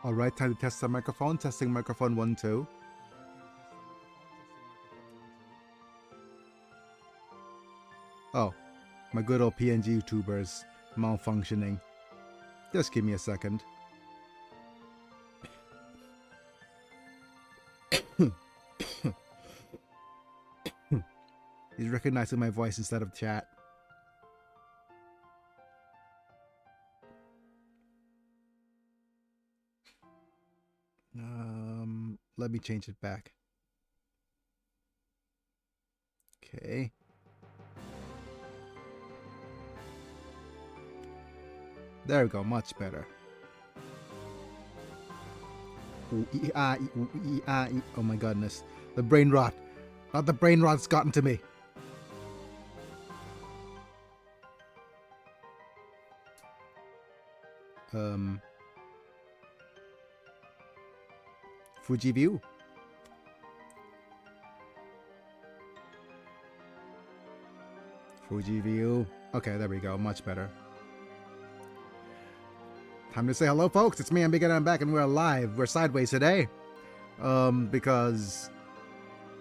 All right, time to test the microphone. Testing microphone 1, 2. Oh, my good old PNG YouTubers malfunctioning. Just give me a second. He's recognizing my voice instead of chat. Let me change it back. Okay. There we go, much better. Oh my goodness. The brain rot. Not the brain rot's gotten to me. Fuji View. Fuji View. Okay, there we go. Much better. Time to say hello, folks. It's me, Ambiguous, and I'm back, and we're live. We're sideways today. Because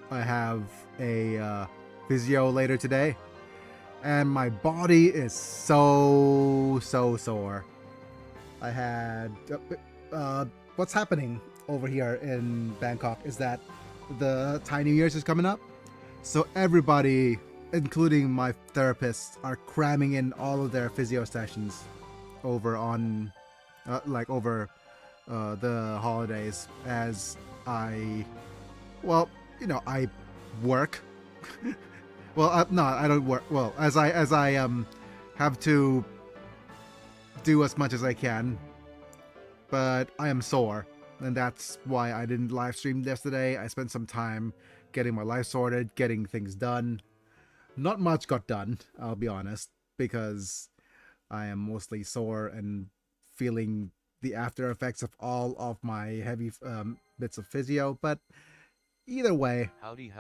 I have a physio later today. And my body is so sore. I had... what's happening over here in Bangkok is that the Thai New Year's is coming up. So everybody, including my therapists, are cramming in all of their physio sessions over on... over the holidays, as I work. Well, no, I don't work. Well, as I have to do as much as I can, but I am sore, and that's why I didn't live stream yesterday. I spent some time getting my life sorted, getting things done. Not much got done, I'll be honest, because I am mostly sore and feeling the after effects of all of my heavy bits of physio. But either way, howdy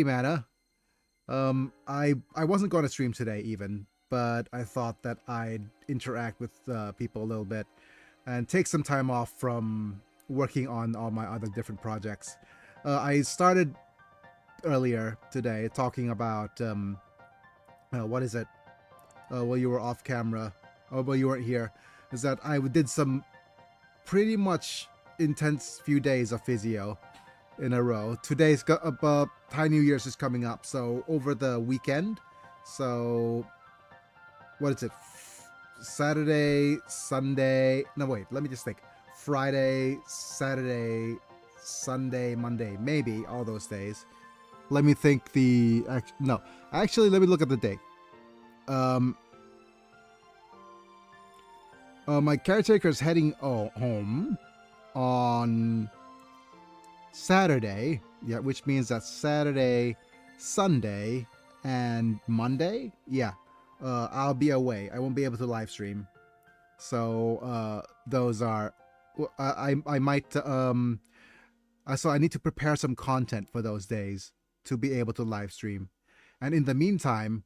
manna. I wasn't going to stream today even, but I thought that I'd interact with people a little bit and take some time off from working on all my other different projects. I started earlier today talking about what is it? While you were off camera, or while you weren't here, is that I did some pretty much intense few days of physio in a row. Today's got Thai New Year's is coming up, so over the weekend. So what is it? Saturday, Sunday. No, wait. Let me just think. Friday, Saturday, Sunday, Monday. Maybe all those days. Let me think. Actually, let me look at the date. My caretaker is heading home on Saturday. Yeah, which means that Saturday, Sunday, and Monday. Yeah, I'll be away. I won't be able to live stream. So those are. I might. So I need to prepare some content for those days to be able to live stream. And in the meantime,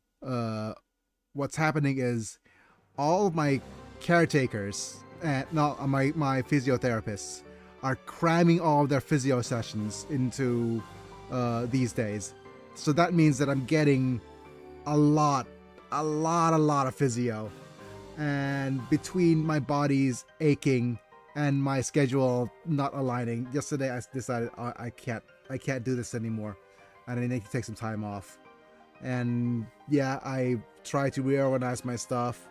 what's happening is all of my caretakers and my physiotherapists are cramming all of their physio sessions into these days. So that means that I'm getting a lot of physio, and between my body's aching and my schedule not aligning, yesterday I decided I can't do this anymore, and I need to take some time off. And yeah, I tried to reorganize my stuff,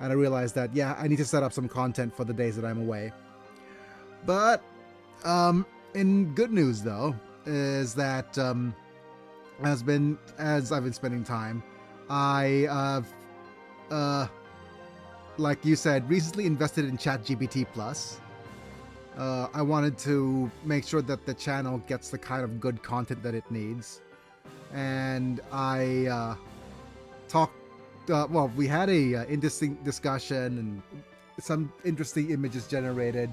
and I realized that yeah, I need to set up some content for the days that I'm away. But in good news though is that as I've been spending time, I like you said, recently invested in ChatGPT Plus. I wanted to make sure that the channel gets the kind of good content that it needs, and I we had a interesting discussion and some interesting images generated.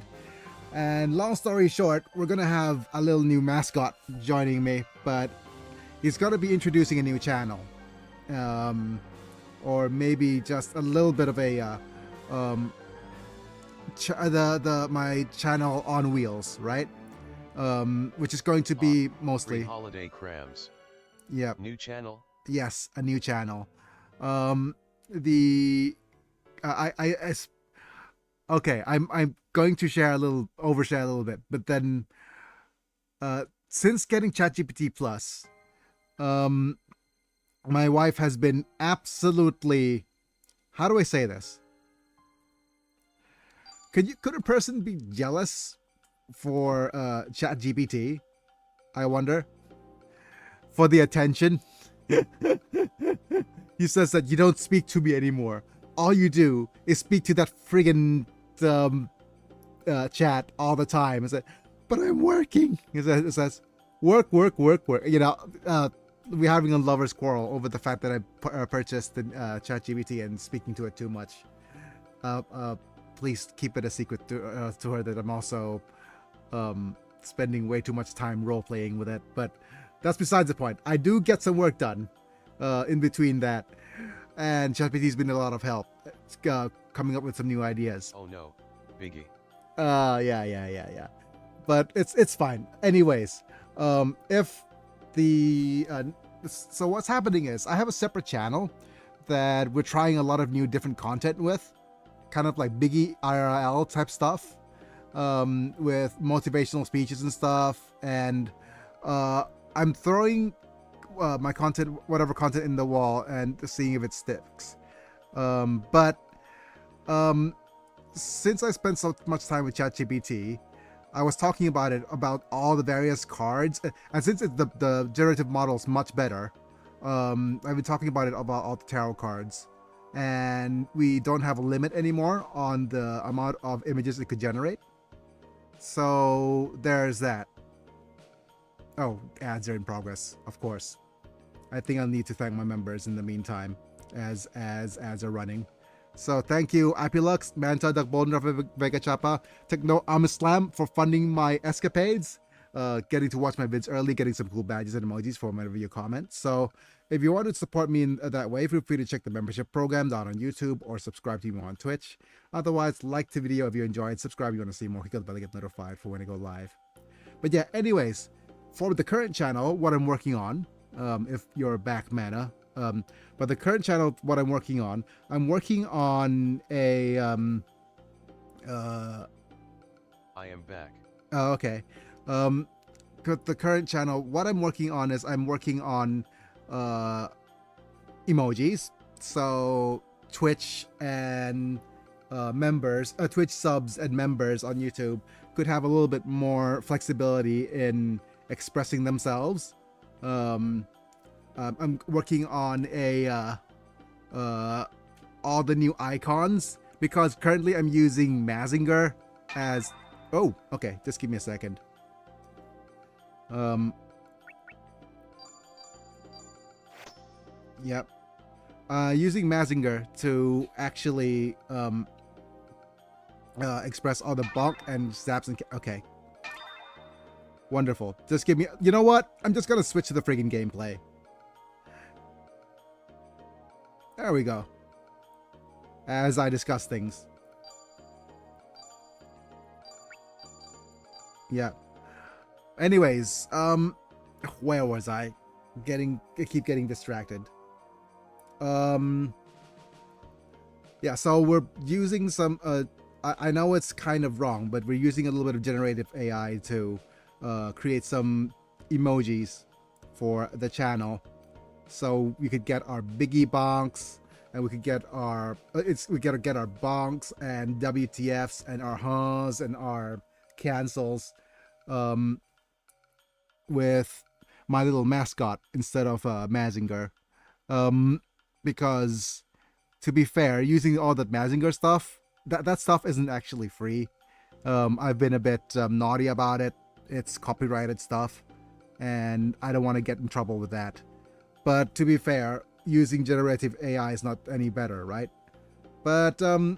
And long story short, we're gonna have a little new mascot joining me, but he's gonna be introducing a new channel, or maybe just a little bit of a my channel on wheels, right? Which is going to be mostly Free holiday crams. Yep. New channel. Yes, a new channel. The okay. I'm going to overshare a little bit, but then since getting ChatGPT Plus, my wife has been absolutely, how do I say this? Could a person be jealous for ChatGPT? I wonder. For the attention. He says that you don't speak to me anymore. All you do is speak to that friggin' chat all the time. It's like, but I'm working. It says, work. You know, we're having a lover's quarrel over the fact that I purchased the ChatGPT and speaking to it too much. Please keep it a secret to her that I'm also spending way too much time role playing with it. But that's besides the point. I do get some work done in between that, and ChatGPT's been a lot of help coming up with some new ideas. Oh no, Biggie. Yeah. But it's fine. Anyways, if the so what's happening is I have a separate channel that we're trying a lot of new different content with, kind of like Biggie IRL type stuff, with motivational speeches and stuff, and I'm throwing my content, whatever content, in the wall and seeing if it sticks. But since I spent so much time with ChatGPT, I was talking about all the various cards, and since the generative model is much better, I've been talking about all the tarot cards, and we don't have a limit anymore on the amount of images it could generate. So there's that. Oh, ads are in progress, of course. I think I'll need to thank my members in the meantime, as ads are running. So thank you, Apilux, Manta, Dakbolner, Vega Chapa, Techno Amislam for funding my escapades, getting to watch my vids early, getting some cool badges and emojis for whenever you comment. So if you want to support me in that way, feel free to check the membership program down on YouTube or subscribe to me on Twitch. Otherwise, like the video if you enjoyed, subscribe if you want to see more, hit the bell to get notified for when I go live. But yeah, anyways, for the current channel, what I'm working on, if you're back, Mana, but the current channel, what I'm working on a I am back. oh, okay. The current channel, what I'm working on is I'm working on emojis. So Twitch and Twitch subs and members on YouTube could have a little bit more flexibility in expressing themselves. I'm working on all the new icons, because currently I'm using Mazinger as, oh, okay, just give me a second. Yep. Using Mazinger to actually express all the bonk and zaps and okay. Wonderful. Just give me, you know what? I'm just gonna switch to the friggin' gameplay. There we go. As I discuss things. Yeah. Anyways, where was I? I keep getting distracted. Yeah, so we're using some, I know it's kind of wrong, but we're using a little bit of generative AI to create some emojis for the channel. So we could get our Biggie bonks, and we could get our we gotta get our bonks and WTFs and our huhs and our cancels, with my little mascot instead of Mazinger, because to be fair, using all that Mazinger stuff, that stuff isn't actually free. I've been a bit naughty about it. It's copyrighted stuff, and I don't want to get in trouble with that. But to be fair, using generative AI is not any better, right? But the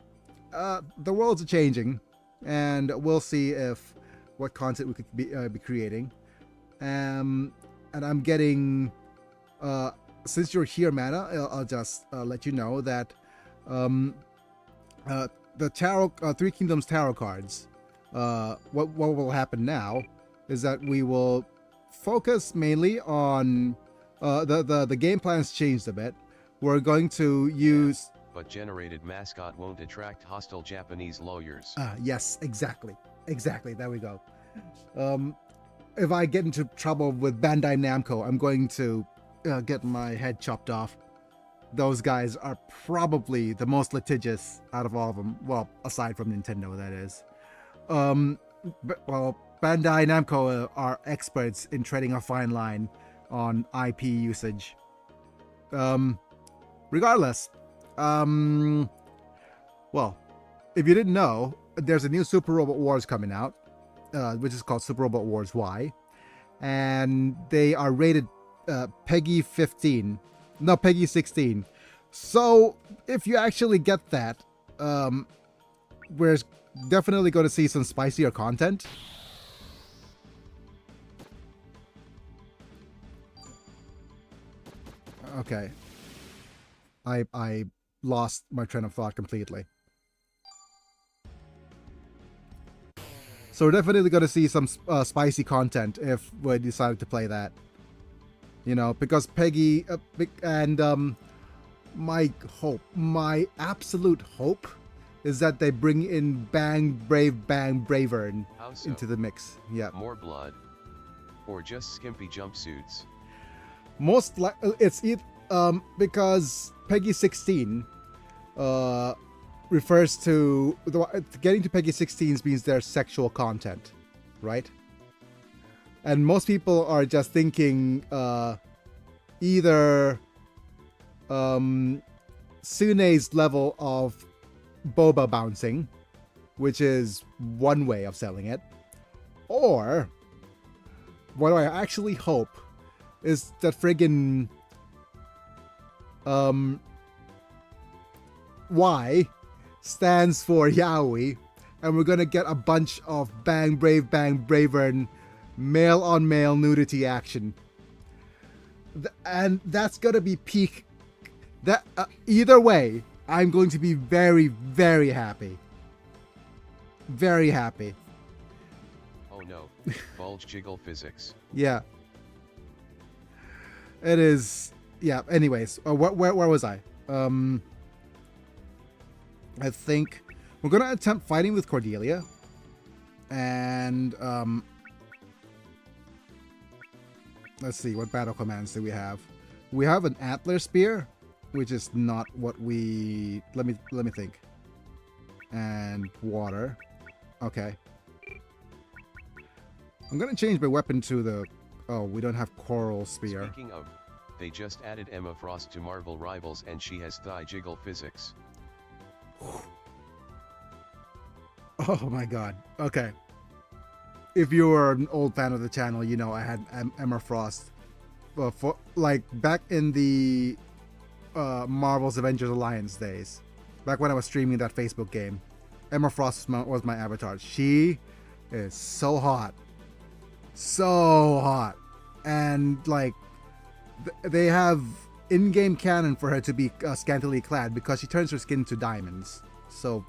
world's changing, and we'll see what content we could be creating. And I'm getting, since you're here, Mana, I'll just let you know that the tarot, Three Kingdoms tarot cards, what will happen now is that we will focus mainly on the game plan's changed a bit. We're going to use But generated mascot won't attract hostile Japanese lawyers. yes, exactly. There we go. If I get into trouble with Bandai Namco, I'm going to get my head chopped off. Those guys are probably the most litigious out of all of them. Well, aside from Nintendo, that is. Well, Bandai Namco are experts in treading a fine line on IP usage. Regardless, well, if you didn't know, there's a new Super Robot Wars coming out, which is called Super Robot Wars Y, and they are rated Peggy 15, no, Peggy 16. So if you actually get that, we're definitely going to see some spicier content. Okay. I lost my train of thought completely. So we're definitely going to see some spicy content if we decide to play that. You know, because Peggy and my absolute hope is that they bring in Bang Bravern How so? into the mix. Yeah. More blood? Or just skimpy jumpsuits? Most it's because Peggy 16 refers to getting to Peggy 16 means there's sexual content, right? And most people are just thinking either Sune's level of boba bouncing, which is one way of selling it, or what I actually hope is that friggin' Y stands for Yaoi, and we're gonna get a bunch of Bang Bravern male on male nudity action, and that's gonna be peak. That either way, I'm going to be very, very happy. Very happy. Oh no, bulge jiggle physics. Yeah. It is. Yeah. Anyways, where was I? I think we're gonna attempt fighting with Cordelia, and let's see, what battle commands do we have? We have an Antler Spear, which is not what we. Let me think. And water. Okay. I'm gonna change my weapon to the. Oh, we don't have Coral Spear. Speaking of, they just added Emma Frost to Marvel Rivals and she has thigh jiggle physics. Oh my god. Okay. If you were an old fan of the channel, you know I had Emma Frost. For like back in the Marvel's Avengers Alliance days, back when I was streaming that Facebook game, Emma Frost was my avatar. She is so hot. So hot. And like they have in-game canon for her to be scantily clad because she turns her skin to diamonds. So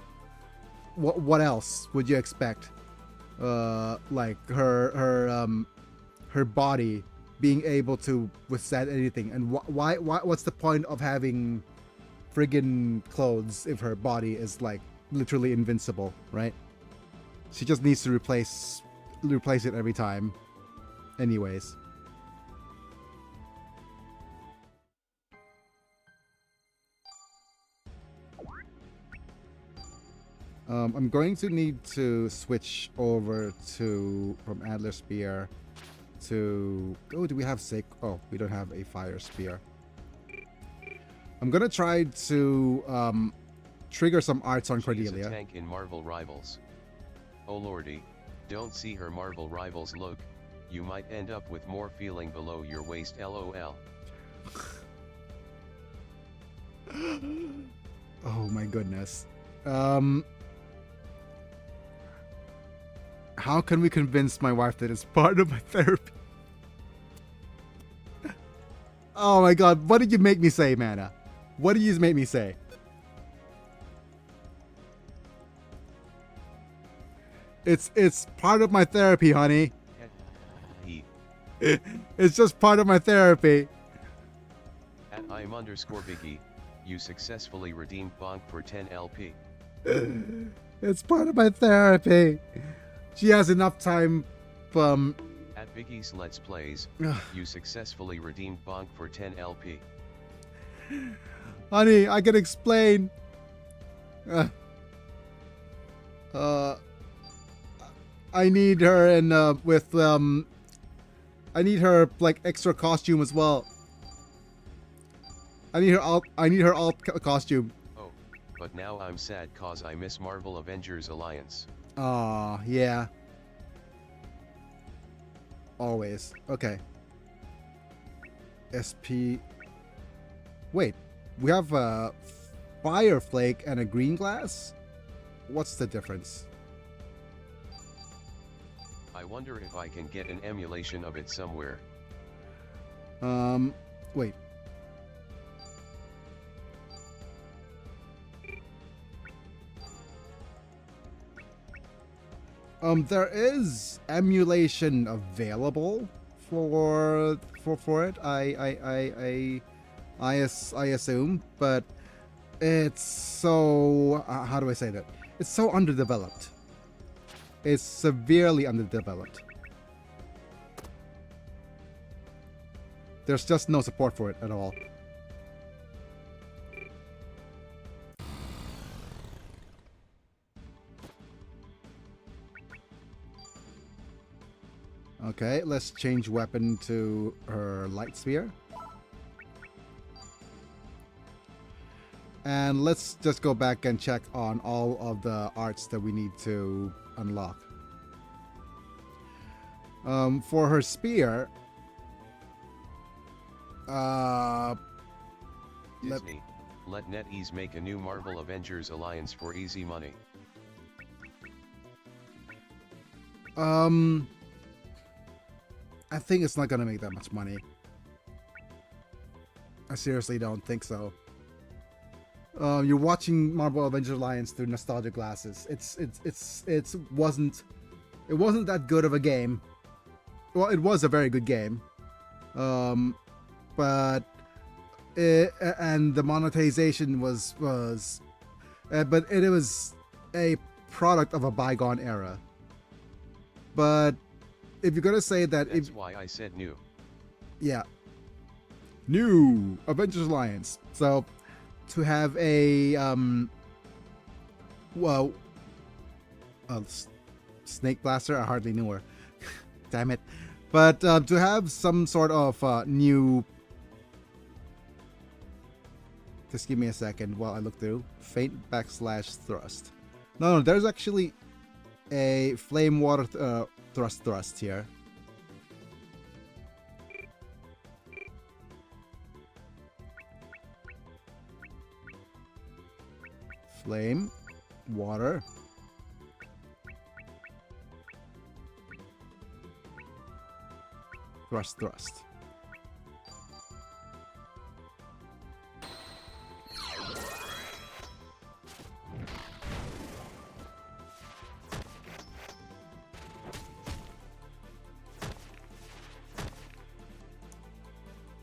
what else would you expect? Like her body being able to withstand anything, and why what's the point of having friggin' clothes if her body is like literally invincible, right? She just needs to replace it every time. Anyways. I'm going to need to switch over from Antler Spear to... Oh, do we have Oh, we don't have a Fire Spear. I'm gonna try to trigger some arts on Cordelia. She's a tank in Marvel Rivals. Oh lordy, don't see her Marvel Rivals look, you might end up with more feeling below your waist LOL. Oh my goodness. How can we convince my wife that it's part of my therapy? Oh my god, what did you make me say, Mana? What did you make me say? It's part of my therapy, honey. He. It's just part of my therapy. At @im_Biggie, you successfully redeemed Bonk for 10 LP. It's part of my therapy. She has enough time. At Biggie's Let's Plays, you successfully redeemed Bonk for 10 LP. Honey, I can explain. I need her and I need her like extra costume as well. I need her alt costume. Oh, but now I'm sad cause I miss Marvel Avengers Alliance. Aw, yeah. Always. Okay. SP. Wait, we have a fire flake and a green glass? What's the difference? I wonder if I can get an emulation of it somewhere. Wait. There is emulation available for it. I assume, but it's so how do I say that? It's so underdeveloped. It's severely underdeveloped. There's just no support for it at all. Okay, let's change weapon to her light spear. And let's just go back and check on all of the arts that we need to unlock. For her spear, Disney, let NetEase make a new Marvel Avengers Alliance for easy money. I think it's not gonna make that much money. I seriously don't think so. You're watching Marvel Avengers Alliance through nostalgia glasses. It wasn't that good of a game. Well, it was a very good game, but and the monetization was but it was a product of a bygone era. But if you're gonna say that, That's why I said new. Yeah, new Avengers Alliance. So to have a Snake Blaster, I hardly knew her. Damn it. But to have some sort of new, just give me a second while I look through. Faint backslash thrust. No, there's actually a flame water thrust here. Flame, water. Thrust.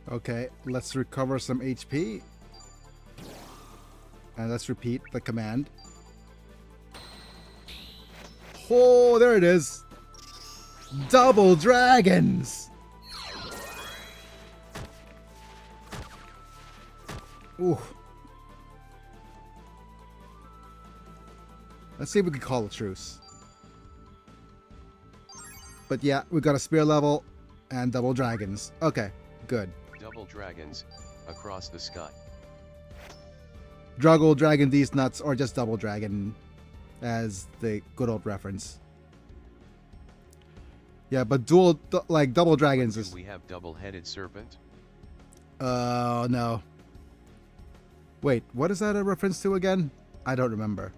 Okay, let's recover some HP. And let's repeat the command. Oh, there it is. Double dragons. Ooh. Let's see if we can call a truce. But yeah, we got a spear level and double dragons. Okay, good. Double dragons, across the sky. Druggle dragon these nuts, or just double dragon, as the good old reference. Yeah, but double dragons is. Do we have double-headed serpent? No. Wait, what is that a reference to again? I don't remember.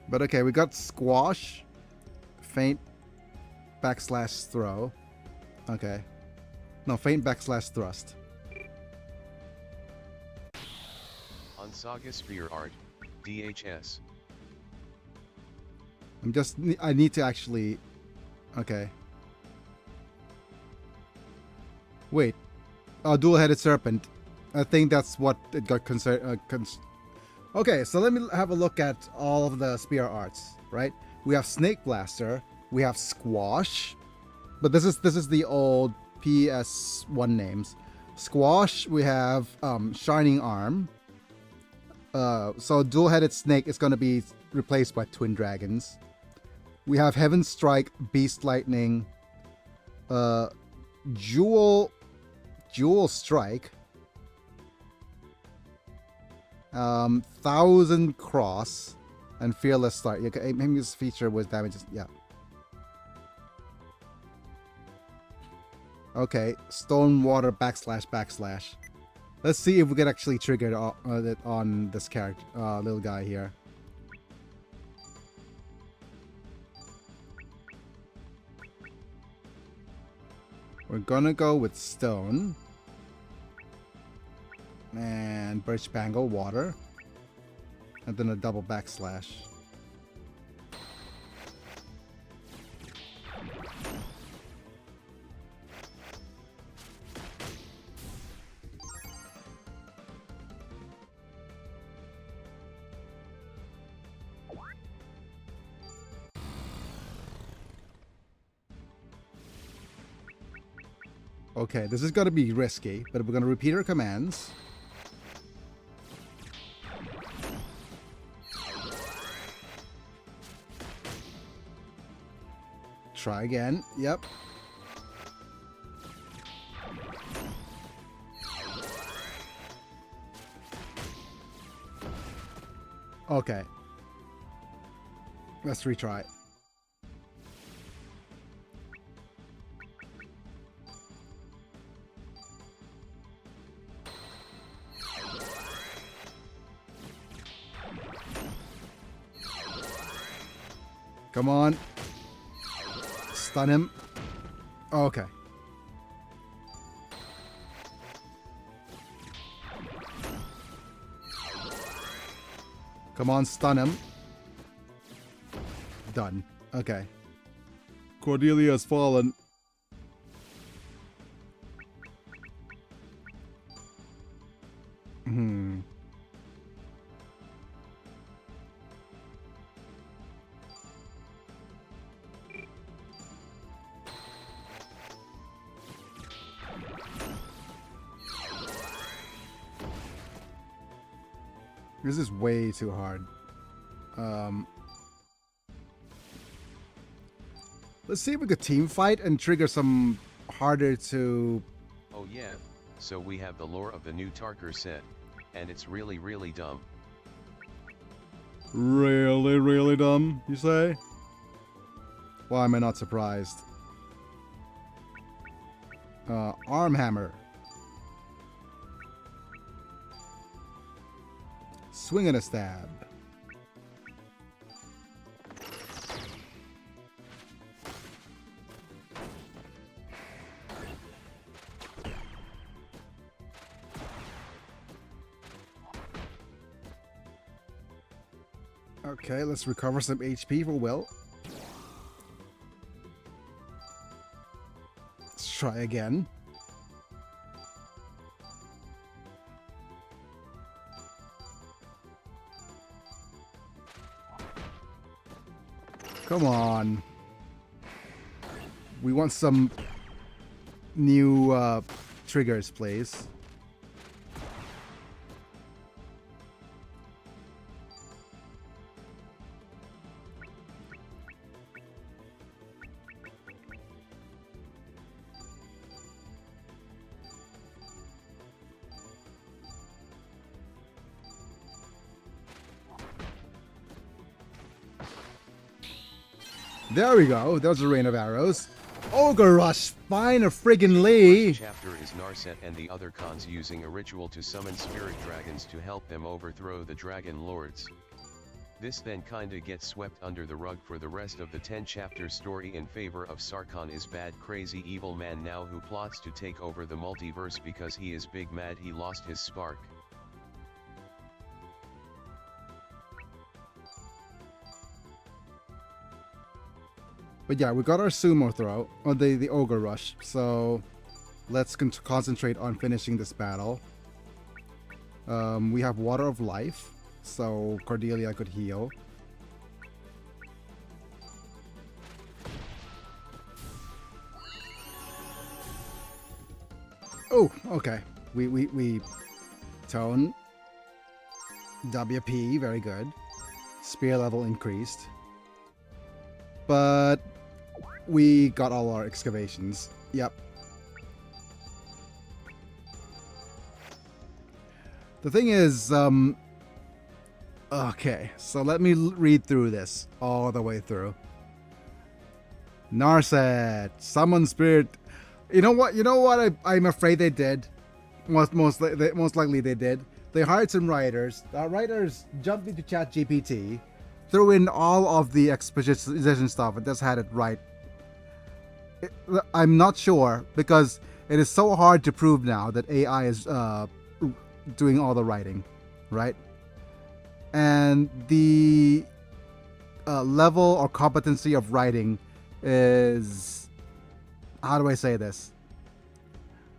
But okay, we got squash, faint, backslash throw. Okay. No, faint backslash thrust. On Saga Sphere Art, DHS. I need to actually... Okay. Wait. Oh, dual-headed serpent. I think that's what it got concerned. Okay, so let me have a look at all of the spear arts, right? We have Snake Blaster, we have Squash, but this is the old PS1 names. Squash, we have Shining Arm. So dual-headed snake is going to be replaced by Twin Dragons. We have Heaven Strike, Beast Lightning, Jewel Strike, Thousand Cross, and Fearless Start. Yeah, maybe this feature was damages. Yeah. Okay, Stone Water //. Let's see if we can actually trigger it on this character, little guy here. We're gonna go with Stone. And Birch Bangle, Water. And then a double //. Okay, this is going to be risky, but we're going to repeat our commands. Try again. Yep. Okay. Let's retry. Come on. Stun him. Okay. Come on, stun him. Done. Okay. Cordelia has fallen. This is way too hard. Let's see if we could team fight and trigger some harder to... Oh yeah, so we have the lore of the new Tarkir set, and it's really really dumb. Really, really dumb, you say? Why am I not surprised? Arm Hammer. Swing and a stab. Okay, let's recover some HP for Will. Let's try again. Come on. We want some new triggers, please. There we go. There's a rain of arrows. Ogre Rush, fine a friggin' Lee. First chapter is Narset and the other cons using a ritual to summon spirit dragons to help them overthrow the dragon lords. This then kinda gets swept under the rug for the rest of the 10-chapter story in favor of Sarkhan is bad crazy evil man now who plots to take over the multiverse because he is big mad he lost his spark. But yeah, we got our sumo throw, or the ogre rush. So let's concentrate on finishing this battle. We have Water of Life, so Cordelia could heal. Oh, okay. We tone. WP, very good. Spear level increased. But we got all our excavations. Yep. The thing is, okay, so let me read through this all the way through. Narset, summon spirit. You know what? I'm afraid they did. Most likely they did. They hired some writers. The writers jumped into ChatGPT, threw in all of the exposition stuff, and just had it right. I'm not sure because it is so hard to prove now that AI is doing all the writing, right? And the level or competency of writing is, how do I say this?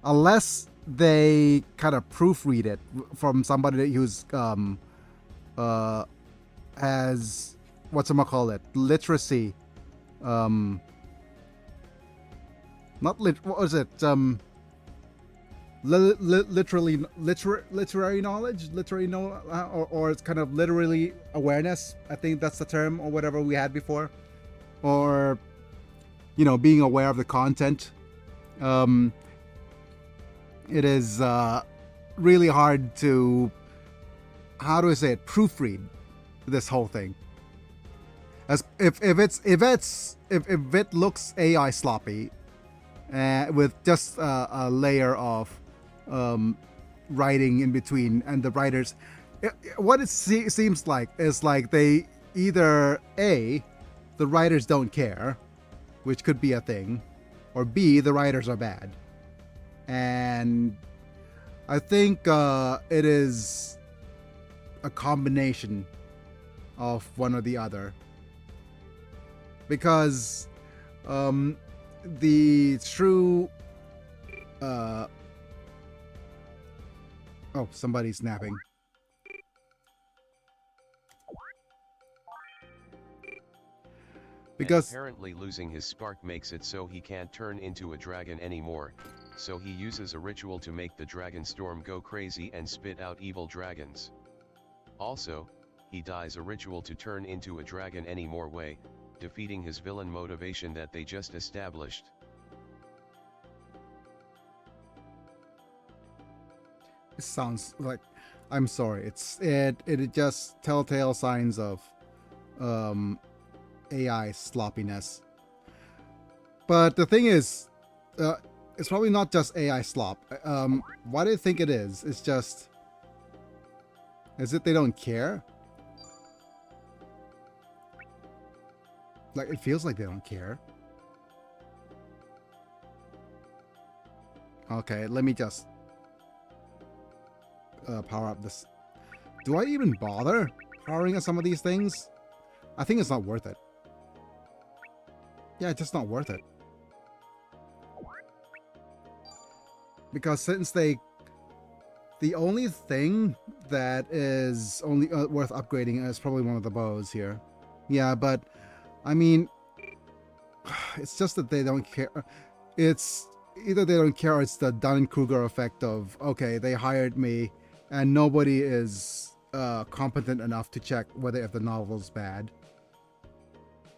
Unless they kind of proofread it from somebody who's has literacy, what was it, literary knowledge, or it's kind of literally awareness. I think that's the term, or whatever we had before, or being aware of the content. It is really hard to, how do I say it, proofread this whole thing. As if it looks AI sloppy, with just a layer of writing in between, and the writers, what it seems like is like they either A, the writers don't care, which could be a thing, or B, the writers are bad. And I think it is a combination of one or the other, because the true oh, somebody's napping. Because and apparently losing his spark makes it so he can't turn into a dragon anymore, so he uses a ritual to make the dragon storm go crazy and spit out evil dragons. Also, he dies a ritual to turn into a dragon any more way, defeating his villain motivation that they just established. It sounds like, I'm sorry, it just telltale signs of AI sloppiness. But the thing is, it's probably not just AI slop. Why do you think it is? It's just, is it they don't care? Like, it feels like they don't care. Okay, let me just power up this. Do I even bother powering up some of these things? I think it's not worth it. Yeah, it's just not worth it. Because since the only thing that is only worth upgrading is probably one of the bows here. Yeah, but I mean, it's just that they don't care. It's either they don't care or it's the Dunning-Kruger effect of, okay, they hired me and nobody is competent enough to check whether if the novel's bad.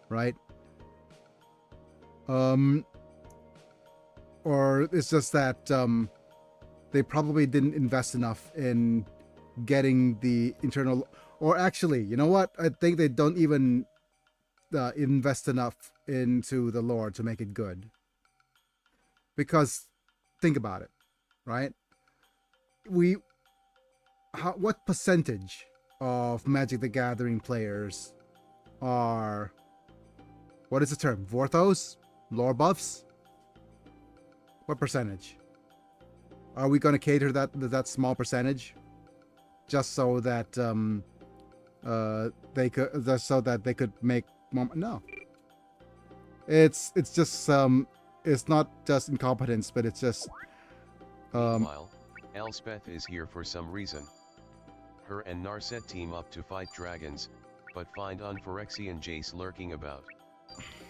Right? Or it's just that they probably didn't invest enough in getting the internal, or actually, you know what? I think they don't even invest enough into the lore to make it good. Because think about it, right? What percentage of Magic the Gathering players are, what is the term? Vorthos? Lore buffs? What percentage? Are we going to cater that small percentage just so that they could make more? No. It's just it's not just incompetence, but it's just Meanwhile, Elspeth is here for some reason. Her and Narset team up to fight dragons, but find Unphyrexian Jace lurking about.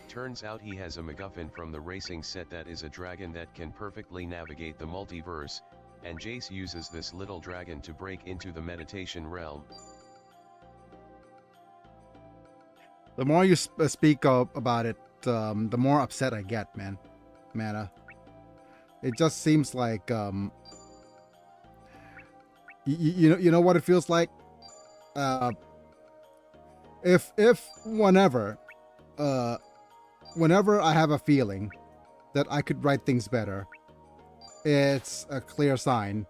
Turns out he has a MacGuffin from the racing set that is a dragon that can perfectly navigate the multiverse, and Jace uses this little dragon to break into the meditation realm. the more you speak about it, the more upset I get, man. Mana. It just seems like you know what it feels like. If whenever I have a feeling that I could write things better, it's a clear sign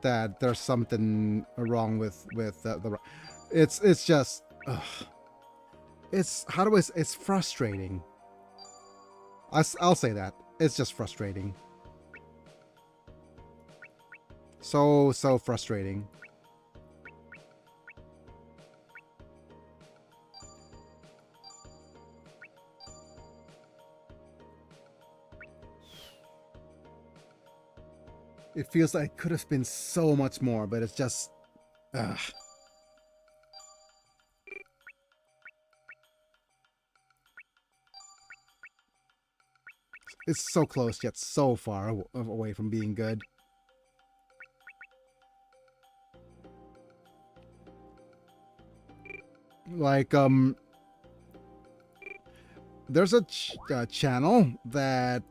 that there's something wrong with the. It's just. It's it's frustrating. I'll say that. It's just frustrating. So frustrating. It feels like it could have been so much more, but it's just it's so close yet so far away from being good. Like there's a channel that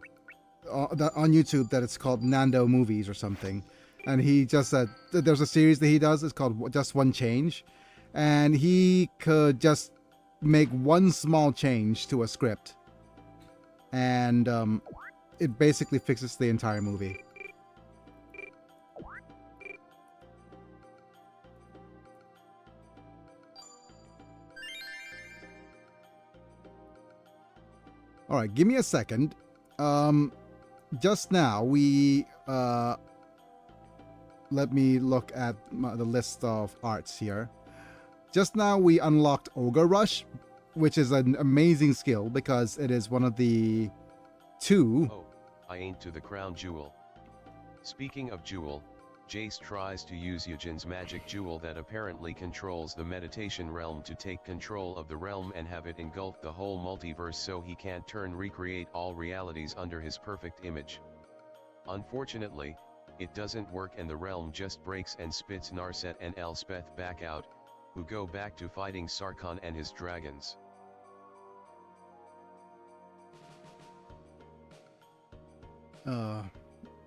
on YouTube that it's called Nando Movies or something, and he just there's a series that he does. It's called Just One Change, and he could just make one small change to a script, and it basically fixes the entire movie. All right, give me a second. Just now we let me look at the list of arts here. Just now we unlocked Ogre Rush, which is an amazing skill because it is one of the two. Oh, I ain't to the crown jewel. Speaking of jewel, Jace tries to use Eugen's magic jewel that apparently controls the meditation realm to take control of the realm and have it engulf the whole multiverse so he can't recreate all realities under his perfect image. Unfortunately, it doesn't work and the realm just breaks and spits Narset and Elspeth back out, who go back to fighting Sarkhan and his dragons.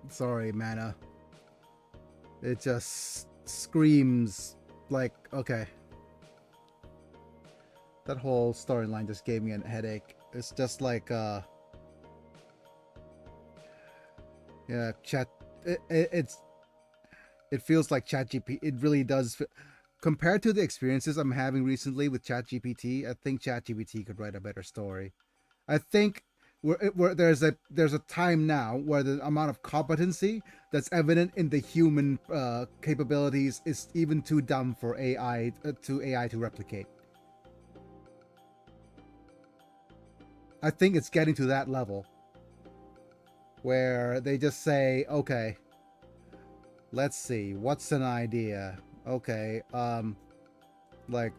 Sorry, Mana. It just screams like, okay. That whole storyline just gave me a headache. It's just like, yeah, chat. It feels like ChatGPT. It really does. Compared to the experiences I'm having recently with ChatGPT, I think ChatGPT could write a better story. I think where there's a time now where the amount of competency that's evident in the human capabilities is even too dumb for AI to replicate. I think it's getting to that level where they just say, okay, let's see, what's an idea? Okay, like,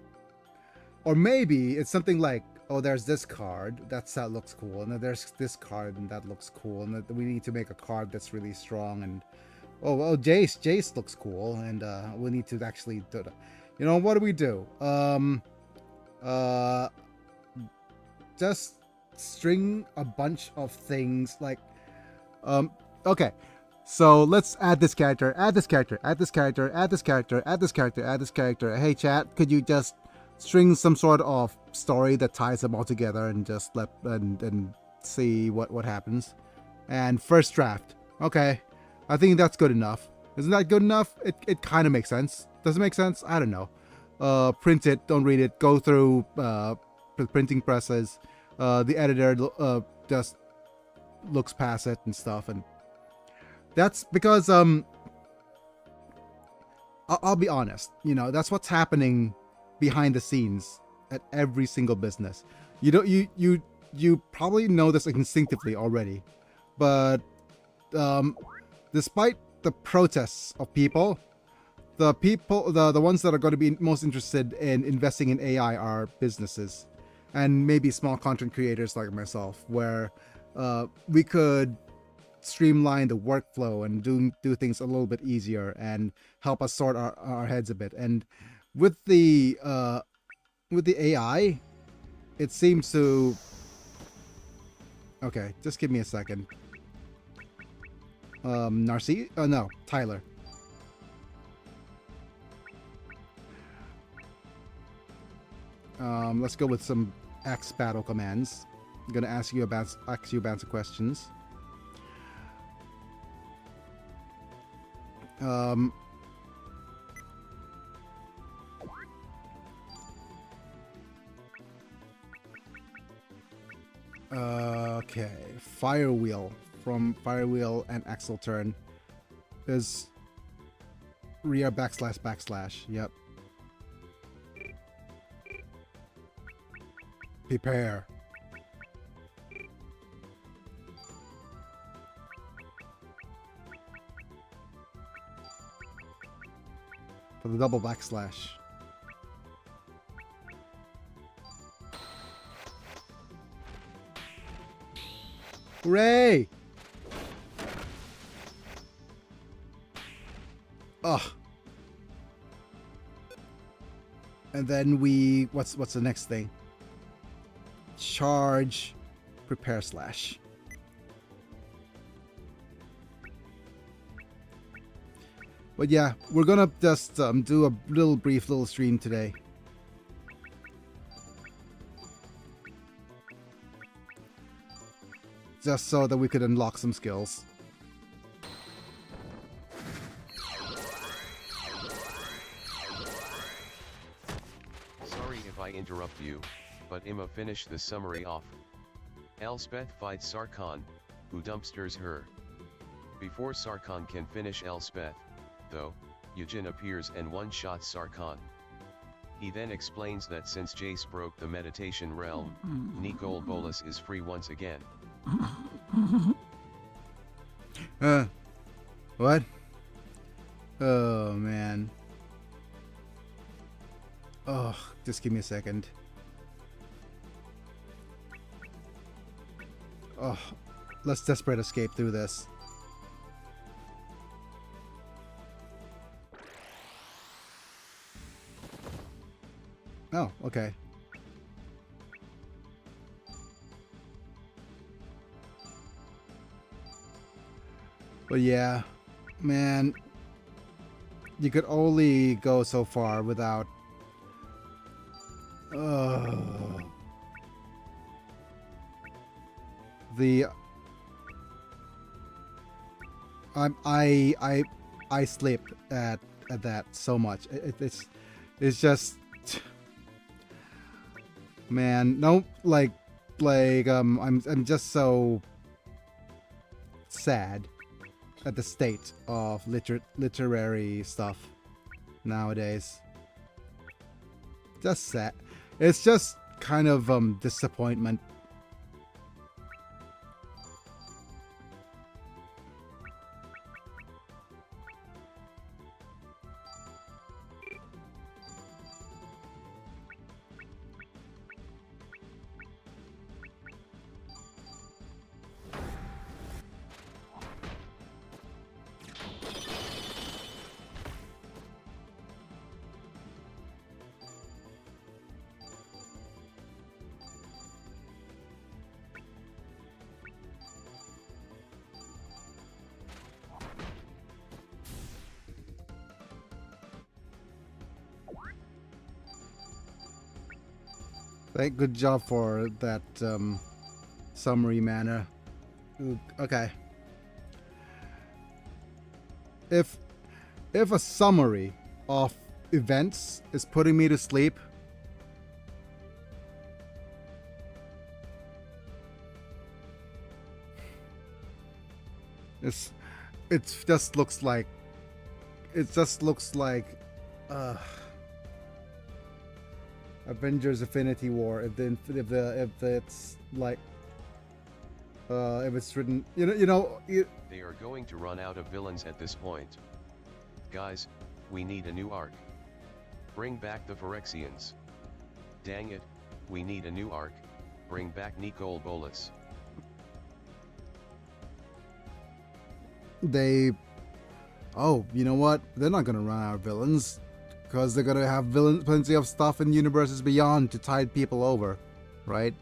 or maybe it's something like, oh, there's this card that looks cool, and then there's this card and that looks cool, and we need to make a card that's really strong, and oh, Jace looks cool, and we need to actually do that. You know, what do we do? Just string a bunch of things like, okay. So let's add this character, add this character, add this character, add this character, add this character, add this character. Hey chat, could you just string some sort of story that ties them all together and just and see what happens? And first draft. Okay. I think that's good enough. Isn't that good enough? It kind of makes sense. Does it make sense? I don't know. Print it, don't read it, go through printing presses. The editor just looks past it and stuff, and that's because I'll be honest, you know, that's what's happening behind the scenes at every single business. You you probably know this instinctively already, but despite the protests of people, the ones that are going to be most interested in investing in AI are businesses, and maybe small content creators like myself, where we could streamline the workflow and do things a little bit easier and help us sort our heads a bit. And with the AI, it seems to. Okay, just give me a second. Narcy? Oh no, Tyler. Let's go with some X battle commands. I'm gonna ask you a bunch of questions. Okay, Firewheel from Firewheel and Axel turn is rear //. Yep. Prepare. For the double //. Hooray! Ugh. And then we what's the next thing? Charge, prepare /. But yeah, we're gonna just do a brief little stream today. Just so that we could unlock some skills. Sorry if I interrupt you, but Imma finish the summary off. Elspeth fights Sarkhan, who dumpsters her. Before Sarkhan can finish Elspeth, though, Yujin appears and one-shots Sarkhan. He then explains that since Jace broke the meditation realm, Nicole Bolas is free once again. What? Oh man. Oh, just give me a second. Oh, let's desperate escape through this. Oh, okay. But yeah, man, you could only go so far without. The I sleep at that so much. It's just, man. No, I'm just so sad at the state of literary stuff nowadays. Just sad. It's just kind of disappointment. Good job for that summary manner. Okay. If a summary of events is putting me to sleep, it just looks like Avengers Infinity War. If it's like if it's written, They are going to run out of villains at this point. Guys, we need a new arc. Bring back the Phyrexians. Dang it, we need a new arc. Bring back Nicol Bolas. Oh, you know what? They're not gonna run out of villains, because they're gonna have plenty of stuff in Universes Beyond to tide people over, right?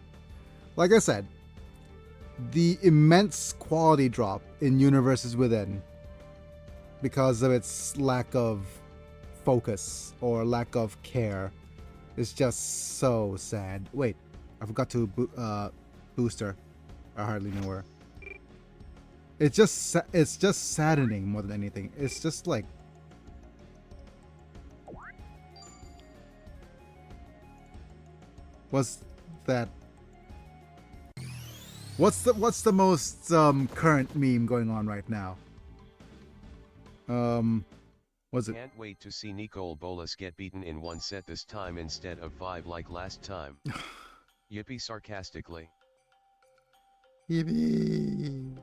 Like I said, the immense quality drop in Universes Within, because of its lack of focus or lack of care, is just so sad. Wait, I forgot to booster. I hardly know her. It's just saddening more than anything. It's just like, what's that? What's the most current meme going on right now? Was it? Can't wait to see Nicol Bolas get beaten in one set this time instead of 5 like last time. Yippee sarcastically. Yippee.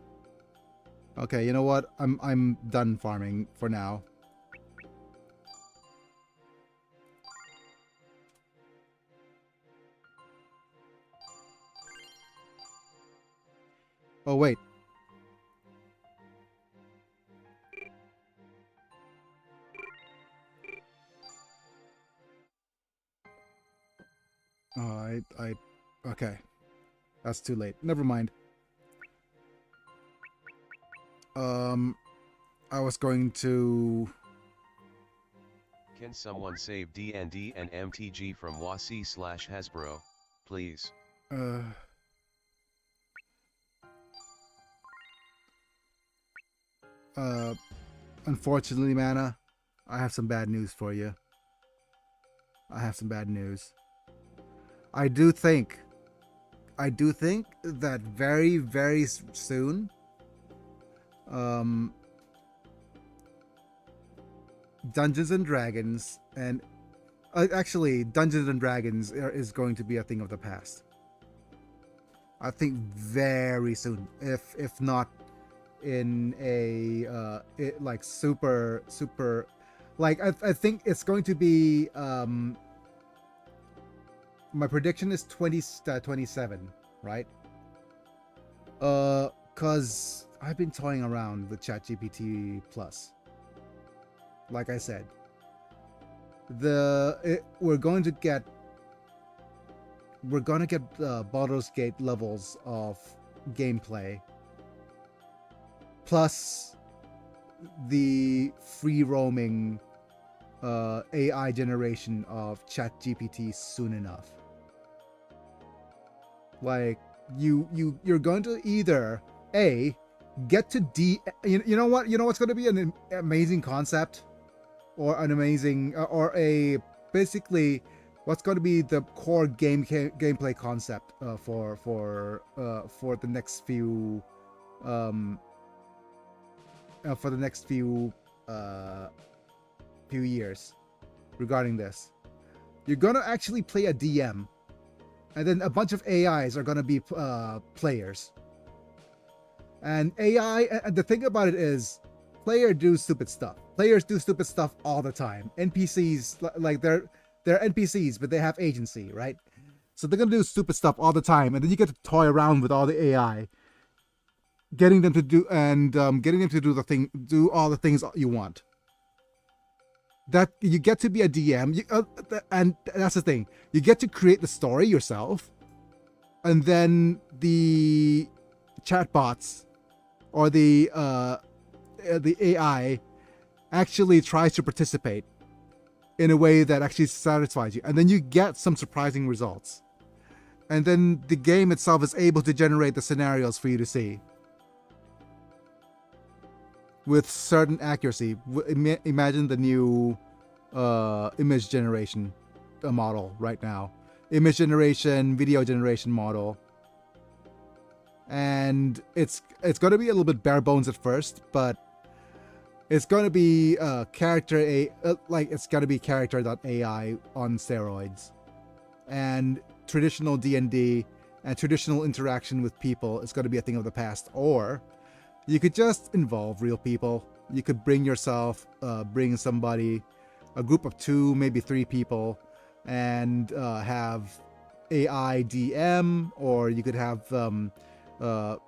Okay, you know what? I'm done farming for now. Oh wait. Oh, okay. That's too late. Never mind. I was going to... Can someone save D&D and MTG from WASI/Hasbro, please? Unfortunately, Mana, I have some bad news for you. I have some bad news. I do think that very, very soon, Dungeons and Dragons, and actually Dungeons and Dragons is going to be a thing of the past. I think very soon, if not in a like super, like I think it's going to be my prediction is 2027, right? Cause I've been toying around with ChatGPT Plus. Like I said, we're going to get Baldur's Gate levels of gameplay, plus the free roaming AI generation of ChatGPT soon enough. Like you're going to either get to you know what's going to be an amazing concept, or an amazing basically what's going to be the core gameplay concept for the next few few years regarding this. You're gonna actually play a DM, and then a bunch of AIs are gonna be players. And AI, the thing about it is, players do stupid stuff all the time. NPCs, like they're NPCs, but they have agency, right? So they're gonna do stupid stuff all the time, and then you get to toy around with all the AI, getting them to do all the things you want. That you get to be a DM, and that's the thing. You get to create the story yourself, and then the chatbots or the AI actually tries to participate in a way that actually satisfies you, and then you get some surprising results. And then the game itself is able to generate the scenarios for you to see with certain accuracy. Imagine the new image generation model right now. Image generation, video generation model. And it's going to be a little bit bare bones at first, but it's going to be it's going to be character.ai on steroids. and traditional D&D and traditional interaction with people is going to be a thing of the past. Or you could just involve real people. You could bring yourself, bring somebody, a group of 2, maybe 3 people, and have AI DM, or you could have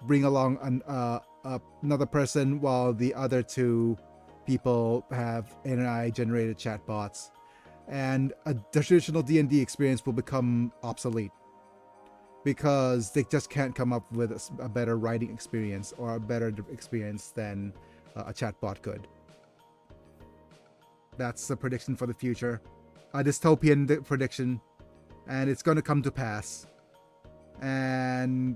bring along another person while the other 2 people have AI generated chatbots, and a traditional D&D experience will become obsolete because they just can't come up with a better writing experience or a better experience than a chatbot could. That's the prediction for the future, a dystopian prediction, and it's going to come to pass. And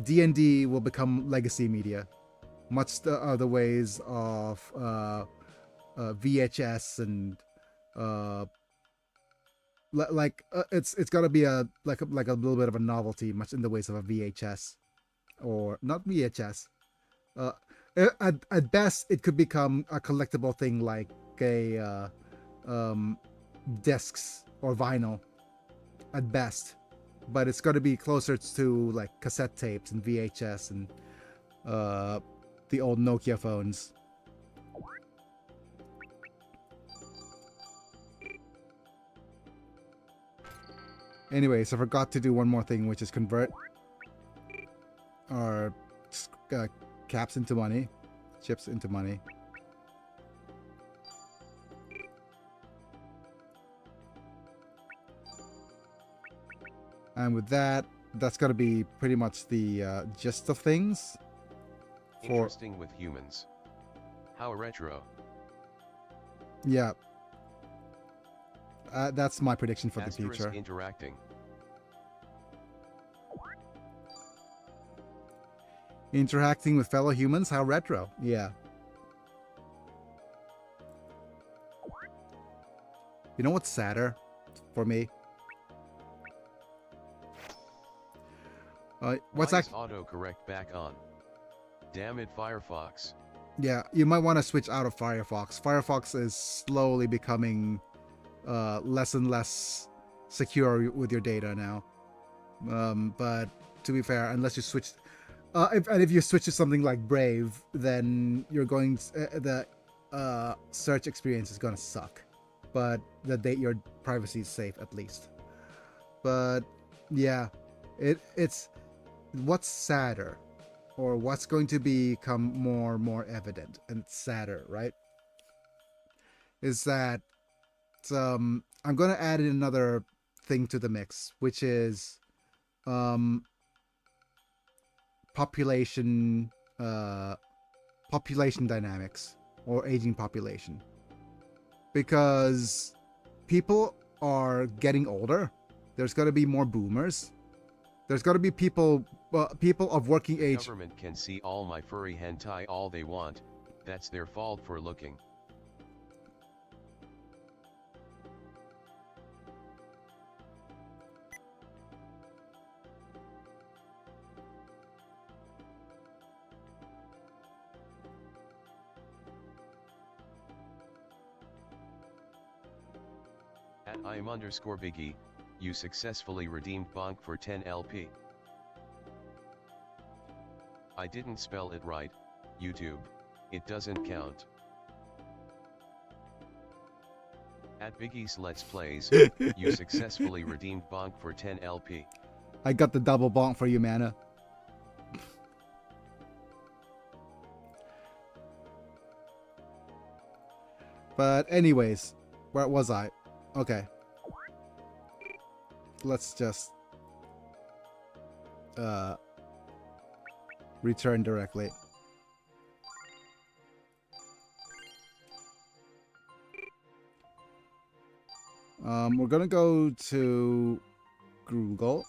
D&D will become legacy media, much the other ways of VHS and it's got to be a little bit of a novelty, much in the ways of a VHS, or not VHS. At best, it could become a collectible thing like a discs or vinyl at best, but it's got to be closer to like cassette tapes and VHS and the old Nokia phones. Anyways, I forgot to do one more thing, which is convert our caps into money, chips into money. And with that, that's got to be pretty much the gist of things. Interesting with humans. How retro. Yeah. That's my prediction for the future. Interacting. Interacting with fellow humans, how retro. Yeah. You know what's sadder for me? What's that? Autocorrect back on. Damn it, Firefox. Yeah, you might want to switch out of Firefox. Firefox is slowly becoming less and less secure with your data now. But to be fair, unless you switch, if you switch to something like Brave, then you're going the search experience is gonna suck. But your privacy is safe at least. But yeah, it's what's sadder, or what's going to become more evident and sadder, right? Is that I'm going to add in another thing to the mix, which is population dynamics, or aging population, because people are getting older. There's got to be more boomers. There's got to be people of working age. The government can see all my furry hentai all they want. That's their fault for looking. At @im_Biggie, you successfully redeemed Bonk for 10 LP. I didn't spell it right, YouTube. It doesn't count. At Biggie's Let's Plays, you successfully redeemed Bonk for 10 LP. I got the double bonk for you, Mana. But anyways, where was I? Okay. Let's just return directly. We're gonna go to Google.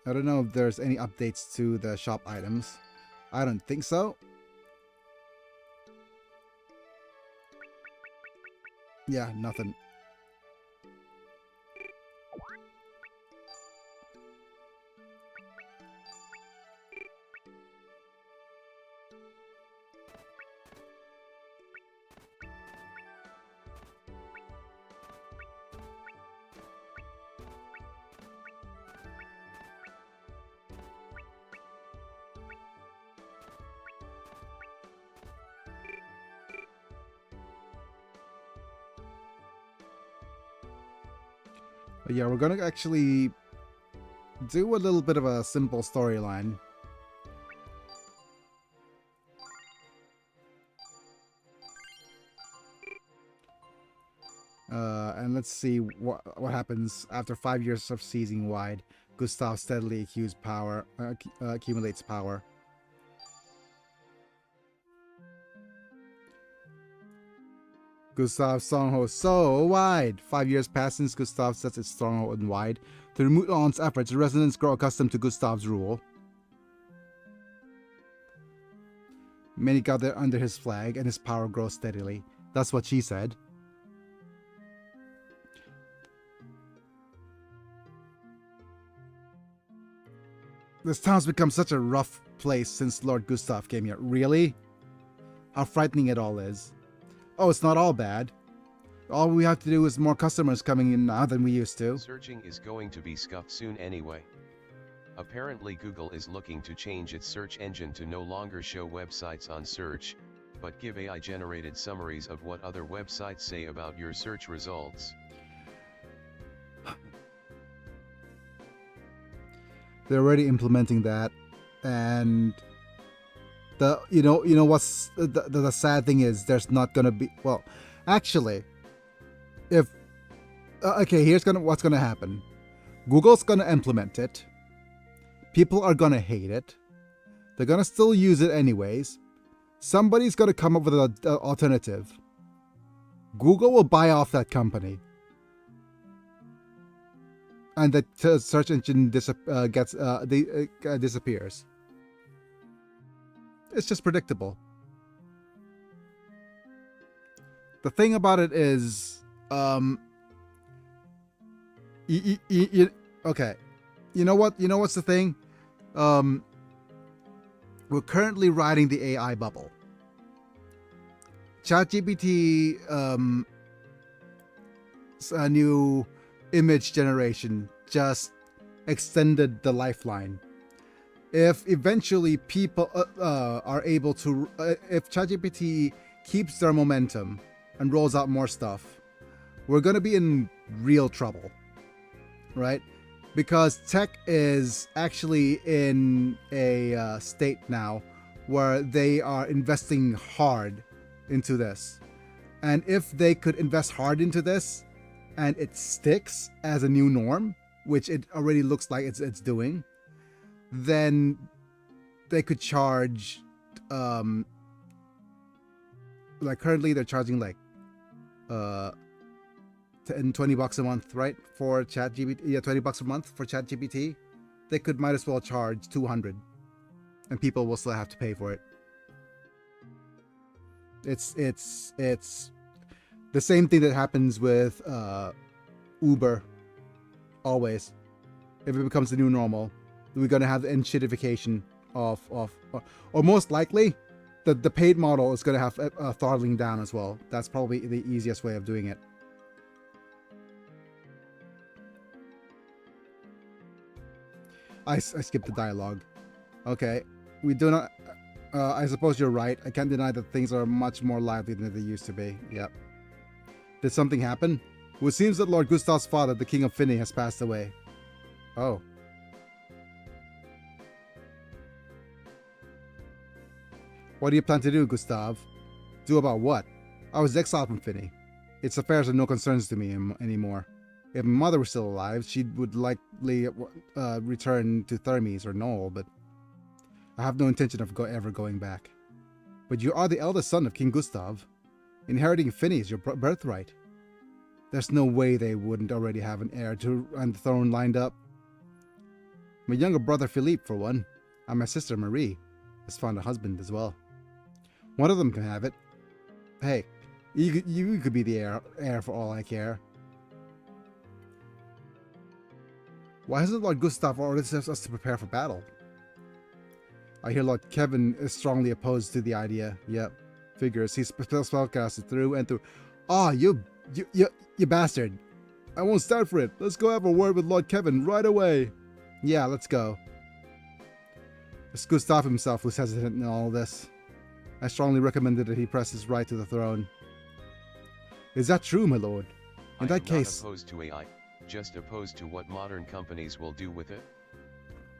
I don't know if there's any updates to the shop items. I don't think so. Yeah, nothing. But yeah, we're gonna actually do a little bit of a simple storyline. And let's see what happens after 5 years of seizing wide. Gustav steadily accumulates power. Gustav's stronghold so wide. 5 years pass since Gustav sets its stronghold in wide. To remove all its efforts, the residents grow accustomed to Gustav's rule. Many gather under his flag, and his power grows steadily. That's what she said. This town's become such a rough place since Lord Gustav came here. Really? How frightening it all is. Oh, it's not all bad. All we have to do is more customers coming in now than we used to. Searching is going to be scuffed soon anyway. Apparently Google is looking to change its search engine to no longer show websites on search, but give AI-generated summaries of what other websites say about your search results. They're already implementing that, and you know what's the sad thing is there's not gonna be, well, actually, if okay, here's what's gonna happen. Google's gonna implement it. People are gonna hate it. They're gonna still use it anyways. Somebody's gonna come up with an alternative. Google will buy off that company. And the search engine disappears. It's just predictable. The thing about it is, okay, you know what? You know what's the thing? We're currently riding the AI bubble. ChatGPT, a new image generation just extended the lifeline. If eventually people are able to, if ChatGPT keeps their momentum and rolls out more stuff, we're going to be in real trouble, right? Because tech is actually in a state now where they are investing hard into this. And if they could invest hard into this, and it sticks as a new norm, which it already looks like it's doing, then they could charge, like currently they're charging like, 20 bucks a month, right? For ChatGPT, yeah, 20 bucks a month for ChatGPT. They might as well charge 200, and people will still have to pay for it. It's the same thing that happens with Uber. Always, if it becomes the new normal, we're gonna have the enshittification of or most likely, the paid model is gonna have throttling down as well. That's probably the easiest way of doing it. I skipped the dialogue. Okay, we do not. I suppose you're right. I can't deny that things are much more lively than they used to be. Yep. Did something happen? Well, it seems that Lord Gustav's father, the King of Finney, has passed away. Oh. What do you plan to do, Gustav? Do about what? I was exiled from Finney. Its affairs are no concerns to me anymore. If my mother were still alive, she would likely return to Thermes or Knoll, but I have no intention of ever going back. But you are the eldest son of King Gustav. Inheriting Finney is your birthright. There's no way they wouldn't already have an heir to and the throne lined up. My younger brother Philippe, for one, and my sister Marie has found a husband as well. One of them can have it. Hey, you could be the heir for all I care. Why hasn't Lord Gustav ordered us to prepare for battle? I hear Lord Kevin is strongly opposed to the idea. Yep, figures. He's spellcasted through and through. Ah, you bastard! I won't stand for it. Let's go have a word with Lord Kevin right away. Yeah, let's go. It's Gustav himself who's hesitant in all this. I strongly recommended that he press his right to the throne. Is that true, my lord? In that case, I am not opposed to AI. just opposed to what modern companies will do with it.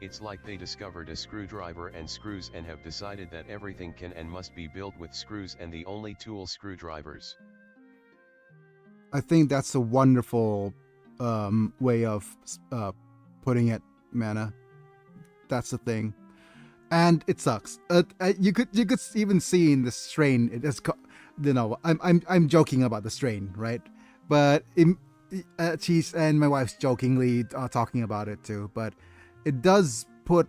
It's like they discovered a screwdriver and screws and have decided that everything can and must be built with screws and the only tool screwdrivers. I think that's a wonderful way of putting it, Mana. That's the thing, and it sucks. You could even see in the strain. It is, I'm joking about the strain, right? But she's and my wife's jokingly talking about it too. But it does put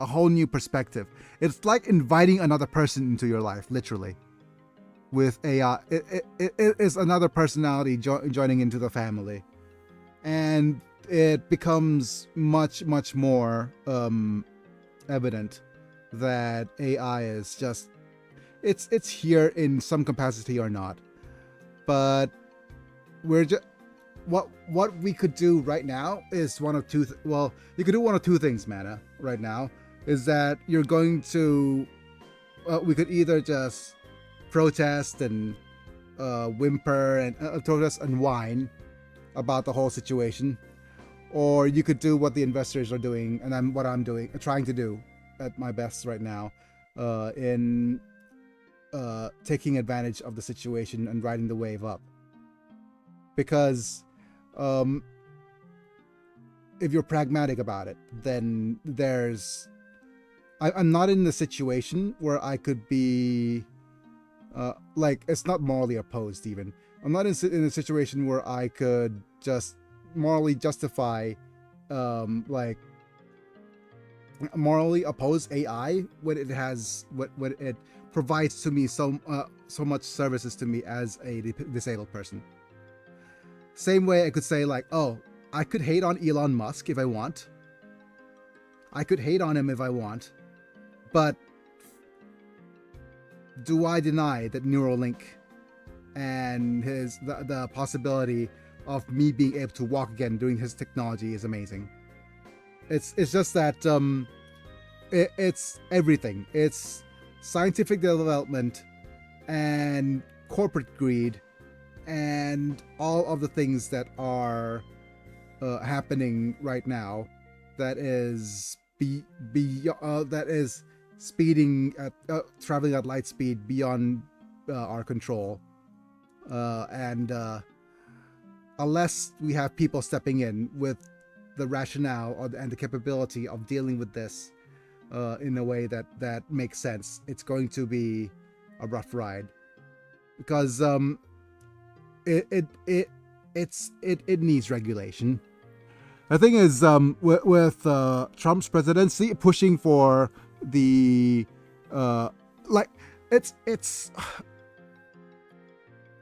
a whole new perspective. It's like inviting another person into your life, literally. With AI, it is another personality joining into the family, and it becomes much more evident that AI is just it's here in some capacity or not. But we're just what we could do right now is one of two. You could do one of two things, Mana. Right now is that you're going to we could either just protest and whimper and protest and whine about the whole situation, or you could do what the investors are doing, and I'm trying to do at my best right now, in taking advantage of the situation and riding the wave up. Because if you're pragmatic about it, then I'm not in the situation where I could be it's not morally opposed even. I'm not in a situation where I could just morally justify morally oppose AI when it has when it provides to me so much services to me as a disabled person. Same way I could say I could hate on Elon Musk if I want. I could hate on him if I want, but do I deny that Neuralink and the possibility of me being able to walk again during his technology is amazing? It's just that it's everything. It's scientific development and corporate greed and all of the things that are happening right now that is that is speeding at traveling at light speed beyond our control, and unless we have people stepping in with the rationale and the capability of dealing with this in a way that makes sense, it's going to be a rough ride, because it needs regulation. The thing is, with Trump's presidency pushing for the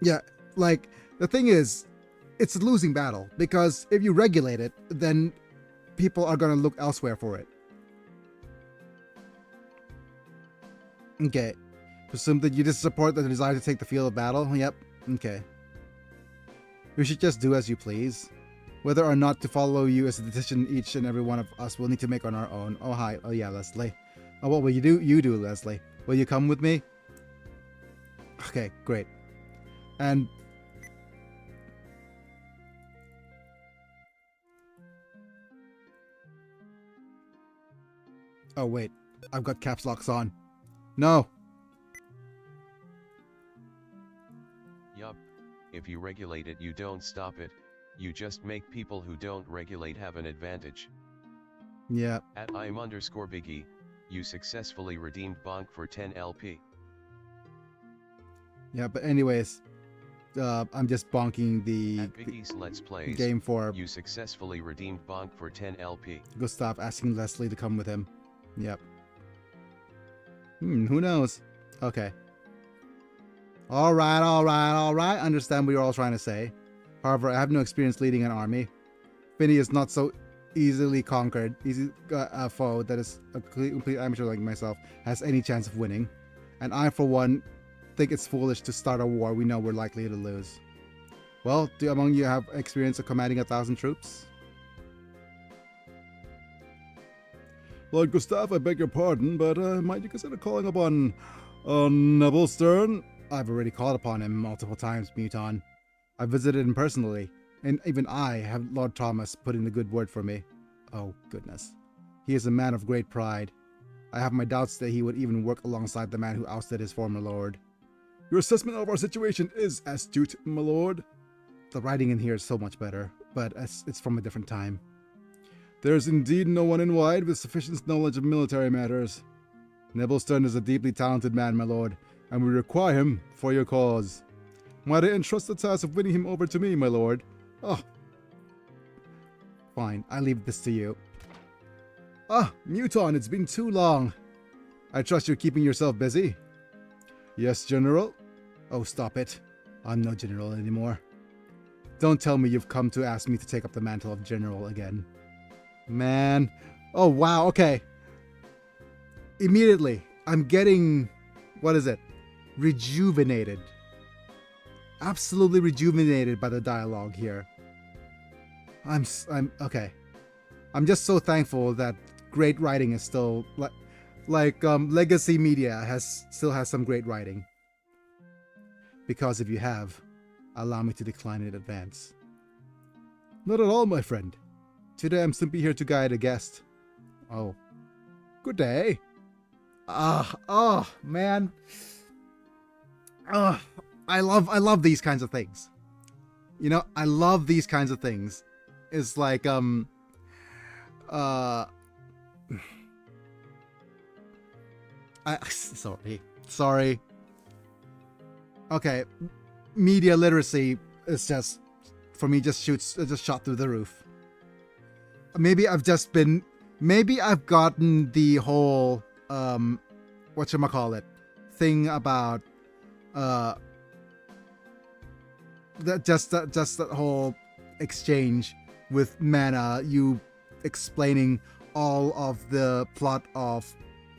the thing is, it's a losing battle, because if you regulate it, then people are going to look elsewhere for it. Okay, presume that you just support the desire to take the field of battle. Yep. Okay, we should just do as you please. Whether or not to follow you is a decision each and every one of us will need to make on our own. Oh, hi. Oh, yeah, Leslie. Oh, what will you do? You do, Leslie. Will you come with me? Okay, great. And oh, wait. I've got caps locks on. No. Yup. If you regulate it, you don't stop it. You just make people who don't regulate have an advantage. Yeah. At im_Biggie, you successfully redeemed Bonk for 10 LP. Yeah, but anyways, I'm just bonking the Biggie's Let's Plays, game for you successfully redeemed Bonk for 10 LP. Gustav asking Leslie to come with him. Yep. Who knows? Okay. Alright. Understand what you're all trying to say. However, I have no experience leading an army. Finny is not so easily conquered. A foe that is a complete amateur like myself has any chance of winning. And I, for one, think it's foolish to start a war we know we're likely to lose. Well, do among you have experience of commanding 1,000 troops? Lord Gustav, I beg your pardon, but might you consider calling upon Neville Stern? I've already called upon him multiple times, Muton. I visited him personally. And even I have Lord Thomas put in a good word for me. Oh, goodness. He is a man of great pride. I have my doubts that he would even work alongside the man who ousted his former lord. Your assessment of our situation is astute, my lord. The writing in here is so much better, but it's from a different time. There is indeed no one in Wide with sufficient knowledge of military matters. Nebelstern is a deeply talented man, my lord, and we require him for your cause. Might I entrust the task of winning him over to me, my lord? Oh. Fine, I leave this to you. Ah, Muton, it's been too long. I trust you're keeping yourself busy. Yes, General. Oh, stop it. I'm no General anymore. Don't tell me you've come to ask me to take up the mantle of General again. Man. Oh, wow, okay. Immediately, I'm getting... What is it? Rejuvenated. Absolutely rejuvenated by the dialogue here. I'm okay. I'm just so thankful that great writing is still Legacy Media still has some great writing. Because if you have, allow me to decline in advance. Not at all, my friend. Today I'm simply here to guide a guest. Oh. Good day. Oh, man. I love these kinds of things. You know, I love these kinds of things. It's like, sorry. Okay, media literacy is just, for me, just shot through the roof. Maybe I've gotten the whole, whatchamacallit, thing about, that whole exchange with Mana, you explaining all of the plot of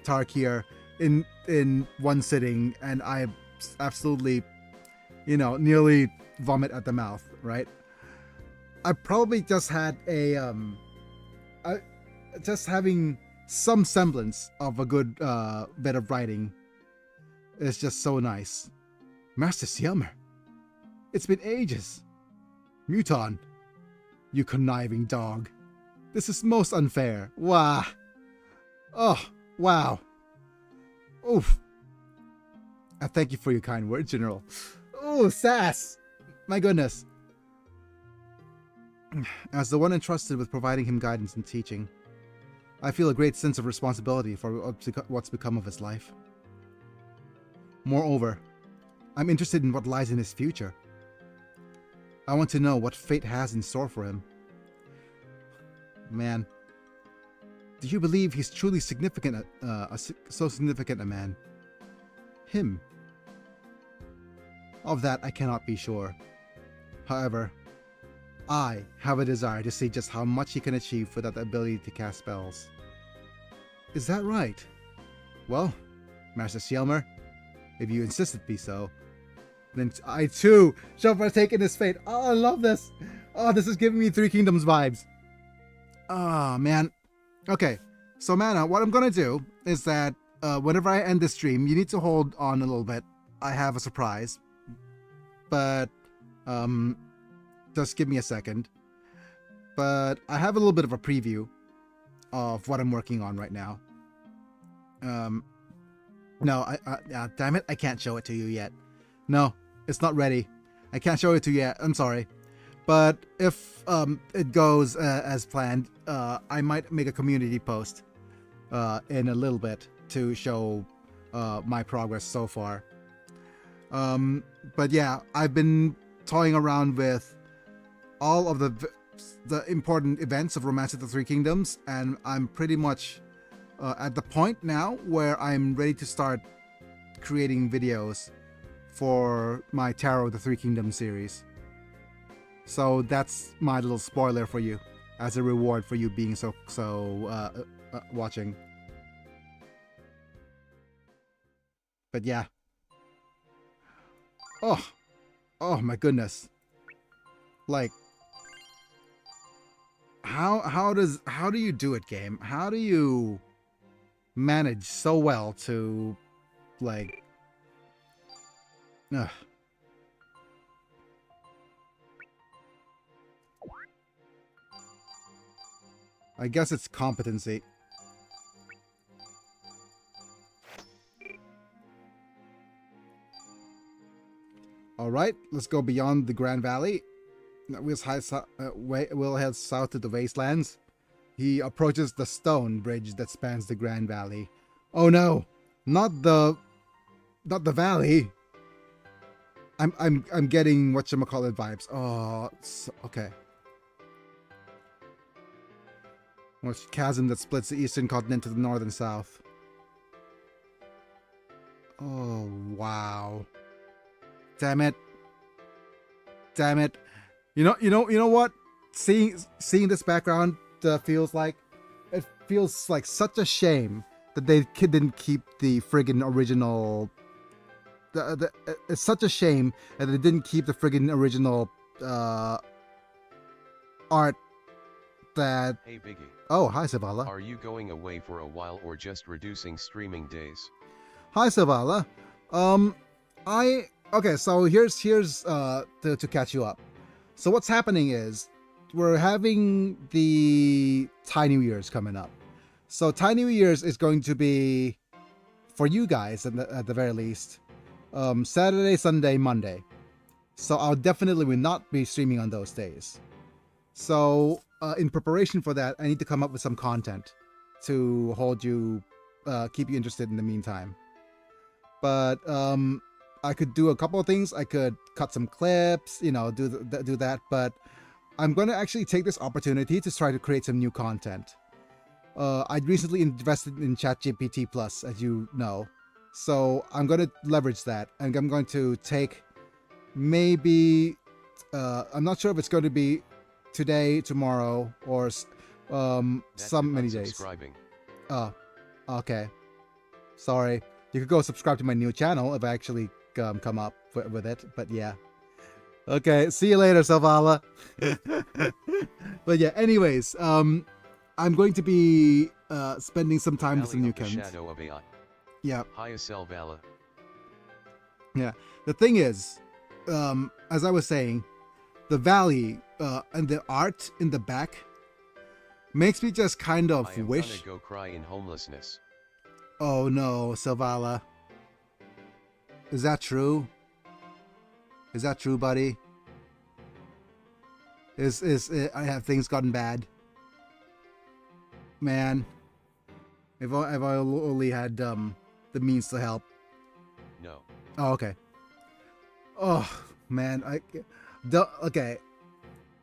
Tarkir in one sitting, and I absolutely, nearly vomit at the mouth, right? I probably just had just having some semblance of a good bit of writing is just so nice. Master Sielmer, it's been ages. Muton, you conniving dog. This is most unfair. Wow. Oh, wow. Oof. I thank you for your kind word, General. Oh, sass. My goodness. As the one entrusted with providing him guidance and teaching, I feel a great sense of responsibility for what's become of his life. Moreover, I'm interested in what lies in his future. I want to know what fate has in store for him. Man, do you believe he's truly significant, so significant a man? Him? Of that I cannot be sure. However, I have a desire to see just how much he can achieve without the ability to cast spells. Is that right? Well, Master Sielmer, if you insist it be so, then I too shall partake in his fate. Oh, I love this. Oh, this is giving me Three Kingdoms vibes. Oh, man. Okay, so Mana, what I'm gonna do is that whenever I end this stream, you need to hold on a little bit. I have a surprise. But, just give me a second. But I have a little bit of a preview of what I'm working on right now. No, damn it, I can't show it to you yet. No, it's not ready. I can't show it to you yet. I'm sorry. But if it goes as planned, I might make a community post in a little bit to show my progress so far. But yeah, I've been toying around with all of the important events of Romance of the Three Kingdoms, and I'm pretty much at the point now where I'm ready to start creating videos for my Tarot of the Three Kingdoms series. So that's my little spoiler for you, as a reward for you being so watching. But yeah. Oh my goodness. Like, how do you do it, game? How do you manage so well to, like, I guess it's competency. Alright, let's go beyond the Grand Valley. We'll head south to the Wastelands. He approaches the stone bridge that spans the Grand Valley. Oh no! Not the valley! I'm getting whatchamacallit vibes. Oh, okay. What's chasm that splits the eastern continent to the north and south? Oh wow. Damn it. Damn it. You know what? Seeing this background feels like such a shame that they didn't keep the friggin' original. It's such a shame that they didn't keep the friggin' original art that. Hey Biggie. Oh, hi Savala. Are you going away for a while or just reducing streaming days? Hi Savala. Okay, so here's to catch you up. So what's happening is we're having the Thai New Year's coming up. So Thai New Year's is going to be, for you guys at the very least, Saturday, Sunday, Monday. So I'll definitely will not be streaming on those days. So in preparation for that, I need to come up with some content to keep you interested in the meantime. But I could do a couple of things. I could cut some clips, do that. But I'm going to actually take this opportunity to try to create some new content. I recently invested in ChatGPT Plus, as you know. So I'm going to leverage that. And I'm going to take maybe, I'm not sure if it's going to be today, tomorrow, or many days. Oh, okay. Sorry. You could go subscribe to my new channel if I actually come up with it, but yeah. Okay, see you later, Savala. But yeah, anyways, I'm going to be spending some time with some new content. Shadow of AI. Yeah. Hyacel Vala. Yeah. The thing is, as I was saying, the valley and the art in the back makes me just kind of I am wish. gonna go cry in homelessness. Oh no, Savala. Is that true? Is that true, buddy? Have things gotten bad? Man, if I only had the means to help. No. Oh, okay. Oh man, okay,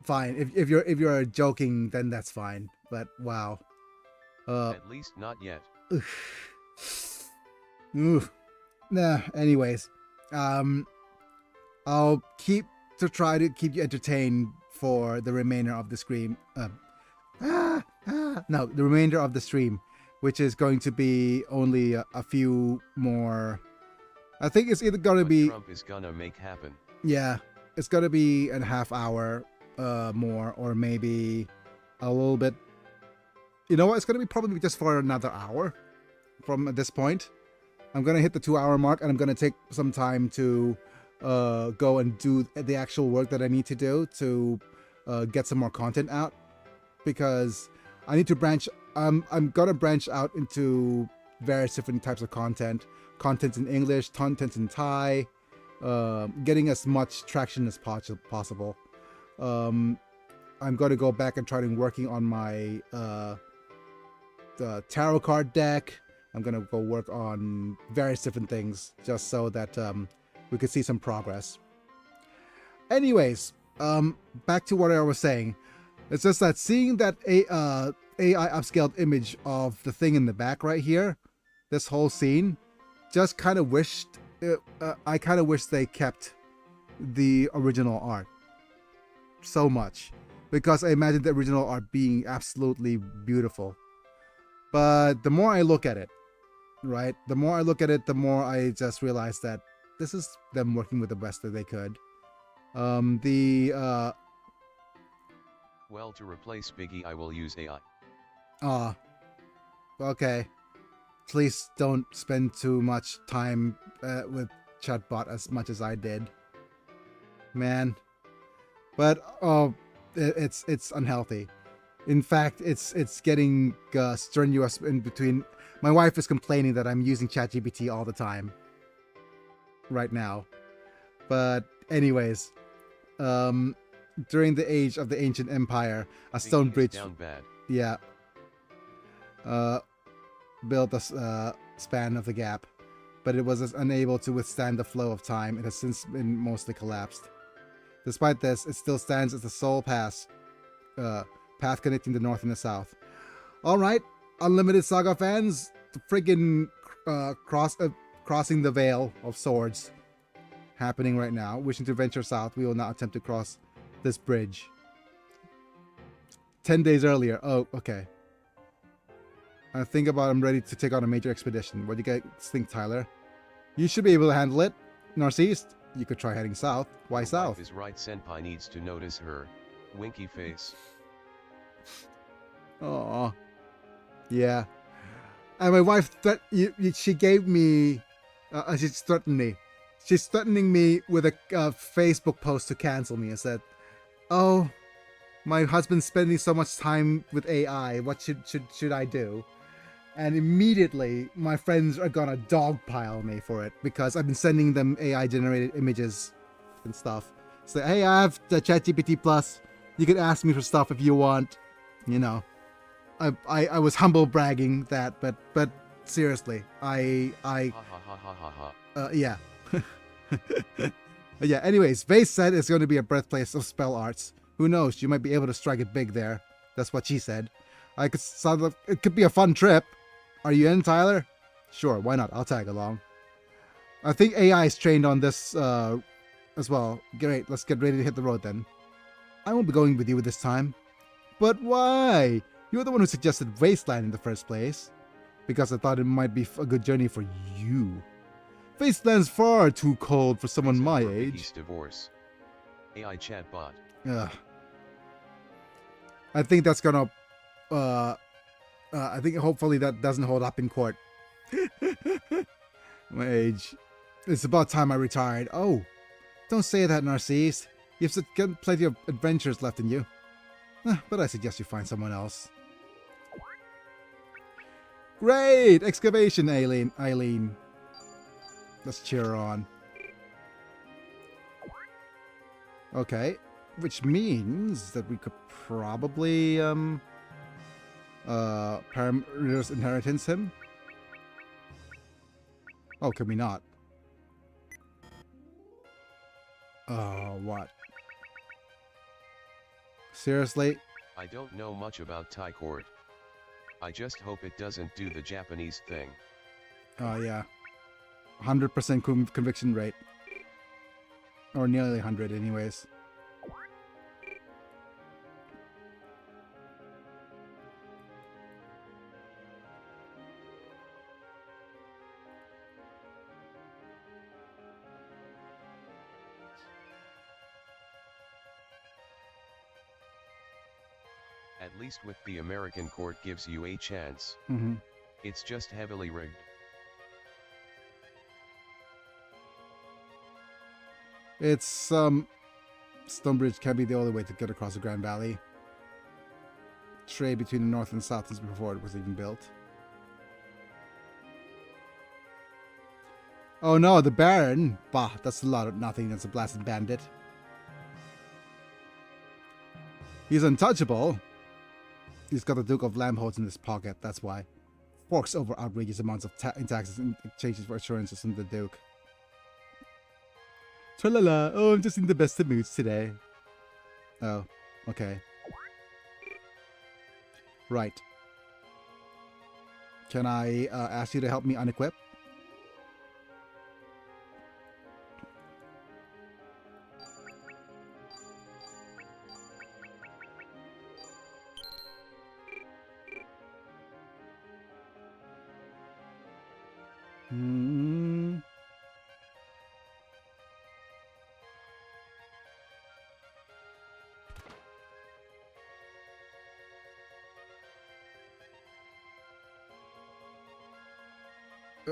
fine. If you're joking, then that's fine. But wow. At least not yet. Oof. Nah. Anyways, I'll try to keep you entertained for the remainder of the stream. The remainder of the stream, which is going to be only a few more. I think it's either gonna be. Trump is gonna make happen. Yeah, it's gonna be a half hour more, or maybe a little bit. You know what? It's gonna be probably just for another hour from this point. I'm gonna hit the 2-hour mark, and I'm gonna take some time to go and do the actual work that I need to do to get some more content out, because I need to branch. I'm gonna branch out into various different types of content in English, content in Thai, getting as much traction as possible. I'm gonna go back and try to working on my the tarot card deck. I'm gonna go work on various different things just so that we could see some progress. Anyways, back to what I was saying. It's just that seeing that AI upscaled image of the thing in the back right here, this whole scene, just kind of wished. I kind of wish they kept the original art so much, because I imagine the original art being absolutely beautiful. But the more I look at it, right, the more I look at it, the more I just realize that this is them working with the best that they could. Well, to replace Biggie, I will use AI. Okay. Please don't spend too much time with chatbot as much as I did, man. But it's unhealthy. In fact, it's getting strenuous in between. My wife is complaining that I'm using ChatGPT all the time right now. But anyways, during the age of the ancient empire, a stone Thinking is bridge, down bad. yeah, built a span of the gap, but it was unable to withstand the flow of time. It has since been mostly collapsed. Despite this, it still stands as the sole path connecting the north and the south. All right, Unlimited Saga fans, the friggin' crossing the Veil of Swords happening right now. Wishing to venture south, we will not attempt to cross this bridge. 10 days earlier. Oh, okay. I think about I'm ready to take on a major expedition. What do you guys think, Tyler? You should be able to handle it. Northeast, you could try heading south. Why Your south? wife is right. Senpai needs to notice her. Winky face. Oh, yeah. And my wife, she gave me, she's threatened me. She's threatening me with a Facebook post to cancel me and said, "Oh, my husband's spending so much time with AI. What should I do?" And immediately, my friends are gonna dogpile me for it because I've been sending them AI generated images and stuff. So, hey, I have the ChatGPT Plus. You can ask me for stuff if you want. You know, I was humble bragging that, but seriously, Ha ha ha ha ha ha. yeah. Yeah, anyways, Vase said it's going to be a birthplace of spell arts. Who knows? You might be able to strike it big there. That's what she said. It could be a fun trip. Are you in, Tyler? Sure, why not? I'll tag along. I think AI is trained on this as well. Great, let's get ready to hit the road then. I won't be going with you this time. But why? You're the one who suggested Wasteland in the first place. Because I thought it might be a good journey for you. Wasteland's far too cold for someone Except my for age. Vicky's divorce. AI chatbot. Ugh. I think that's gonna. I think hopefully that doesn't hold up in court. My age. It's about time I retired. Oh, don't say that, Narcisse. You've got plenty of adventures left in you. But I suggest you find someone else. Great excavation, Eileen. Let's cheer her on. Okay, which means that we could probably reverse inheritance him. Oh, can we not? Oh, what? Seriously? I don't know much about Thai court. I just hope it doesn't do the Japanese thing. Oh, yeah. 100% conviction rate. Or nearly 100 anyways. At least with the American court gives you a chance. Mm-hmm. It's just heavily rigged. It's Stonebridge can be the only way to get across the Grand Valley. Trade between the north and south since before it was even built. Oh no, the Baron! Bah, that's a lot of nothing. That's a blasted bandit. He's untouchable. He's got the Duke of Lambholtz in his pocket, that's why. Forks over outrageous amounts of taxes in exchanges for assurances from the Duke. Tra-la-la, oh, I'm just in the best of moods today. Oh, okay. Right. Can I ask you to help me unequip? Hmm.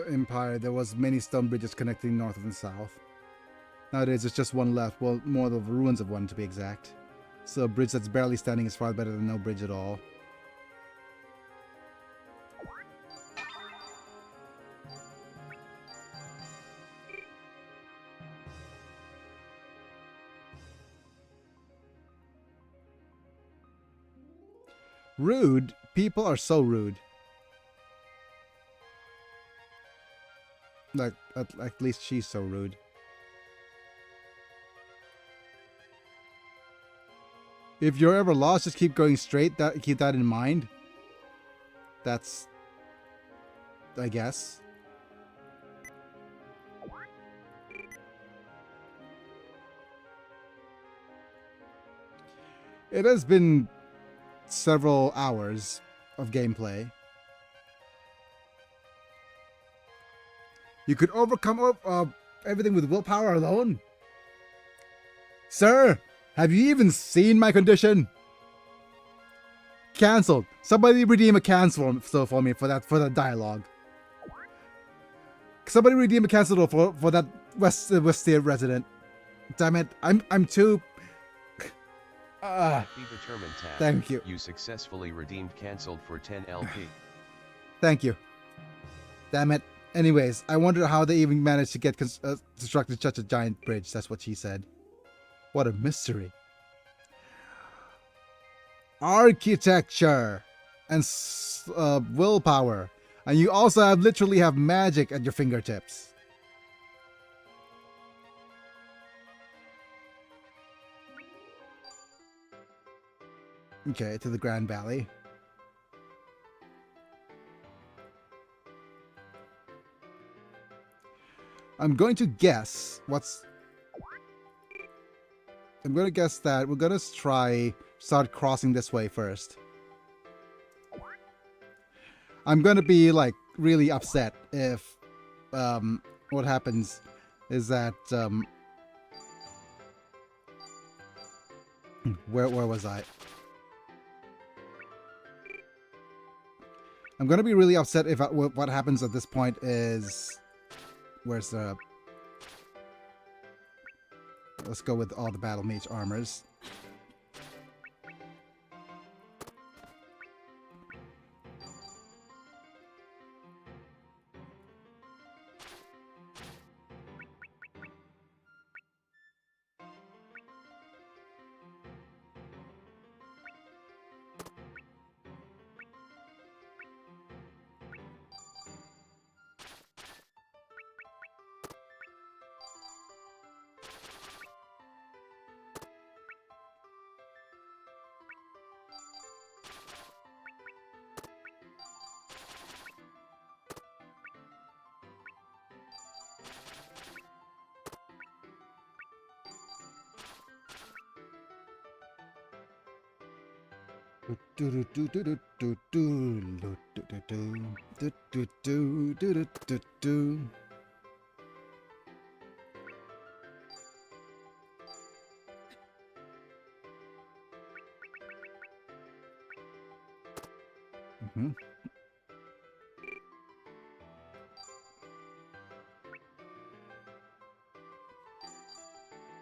Empire, there was many stone bridges connecting north and south. Nowadays, there's just one left. Well, more of the ruins of one to be exact. So a bridge that's barely standing is far better than no bridge at all. Rude? People are so rude. Like, at least she's so rude. If you're ever lost, just keep going straight. Keep that in mind. That's, I guess. It has been several hours of gameplay. You could overcome everything with willpower alone? Sir, have you even seen my condition? Cancelled. Somebody redeem a cancel for me for that dialogue. Somebody redeem a cancel for that Westia resident. Damn it, I'm too. Be determined tab. Thank you. You successfully redeemed cancelled for 10 LP. Thank you. Damn it. Anyways, I wonder how they even managed to get constructed such a giant bridge. That's what she said. What a mystery. Architecture and willpower. And you also literally have magic at your fingertips. Okay, to the Grand Valley. I'm going to guess I'm going to guess that we're going to start crossing this way first. I'm going to be like really upset if what happens is that where was I? I'm going to be really upset if what happens at this point is where's the... Let's go with all the Battle Mage armors.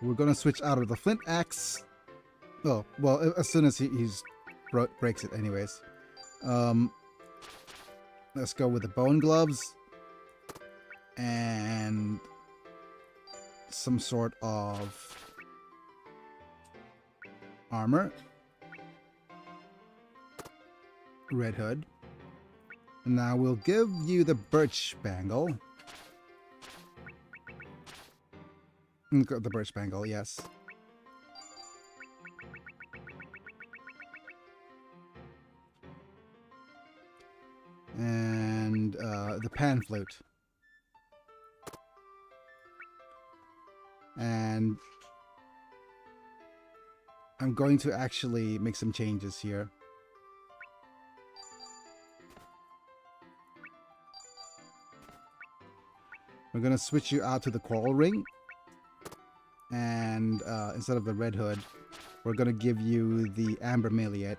We're gonna switch out of the flint axe. Oh, well, as soon as he's breaks it anyways. Let's go with the bone gloves and some sort of armor. Red hood. Now we'll give you the birch bangle. The birch bangle, yes. And the pan flute. And I'm going to actually make some changes here. We're going to switch you out to the coral ring. And instead of the red hood, we're going to give you the amber maliet.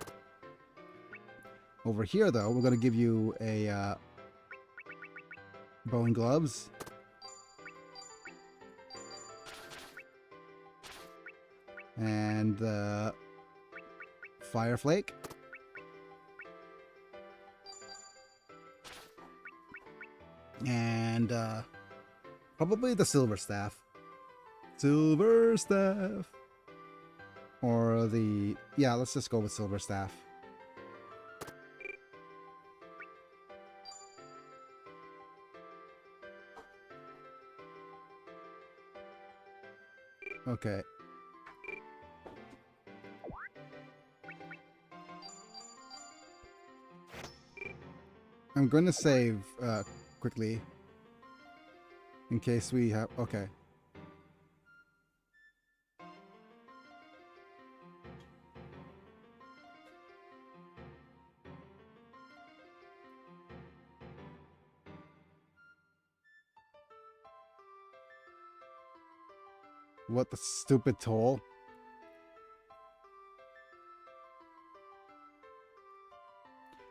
Over here, though, we're going to give you a bone gloves. And Fireflake. And probably the Silver Staff. Silver Staff. Or the... Yeah, let's just go with Silver Staff. Okay. I'm going to save quickly. In case we have... Okay. What the stupid toll?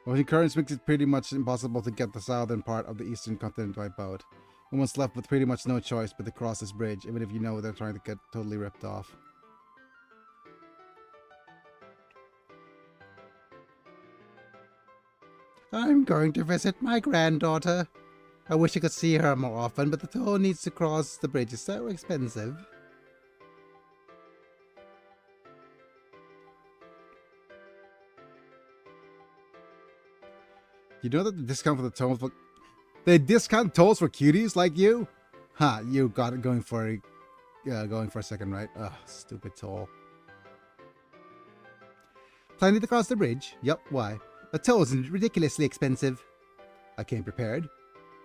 Well, the currents makes it pretty much impossible to get the southern part of the eastern continent by boat. Almost left with pretty much no choice but to cross this bridge, even if you know they're trying to get totally ripped off. I'm going to visit my granddaughter. I wish I could see her more often, but the toll needs to cross the bridge is so expensive. You know that the discount for the tolls for... They discount tolls for cuties like you? Ha, you got it going for a second, right? Ugh, stupid toll. Planning to cross the bridge? Yup, why? The toll is ridiculously expensive. I came prepared.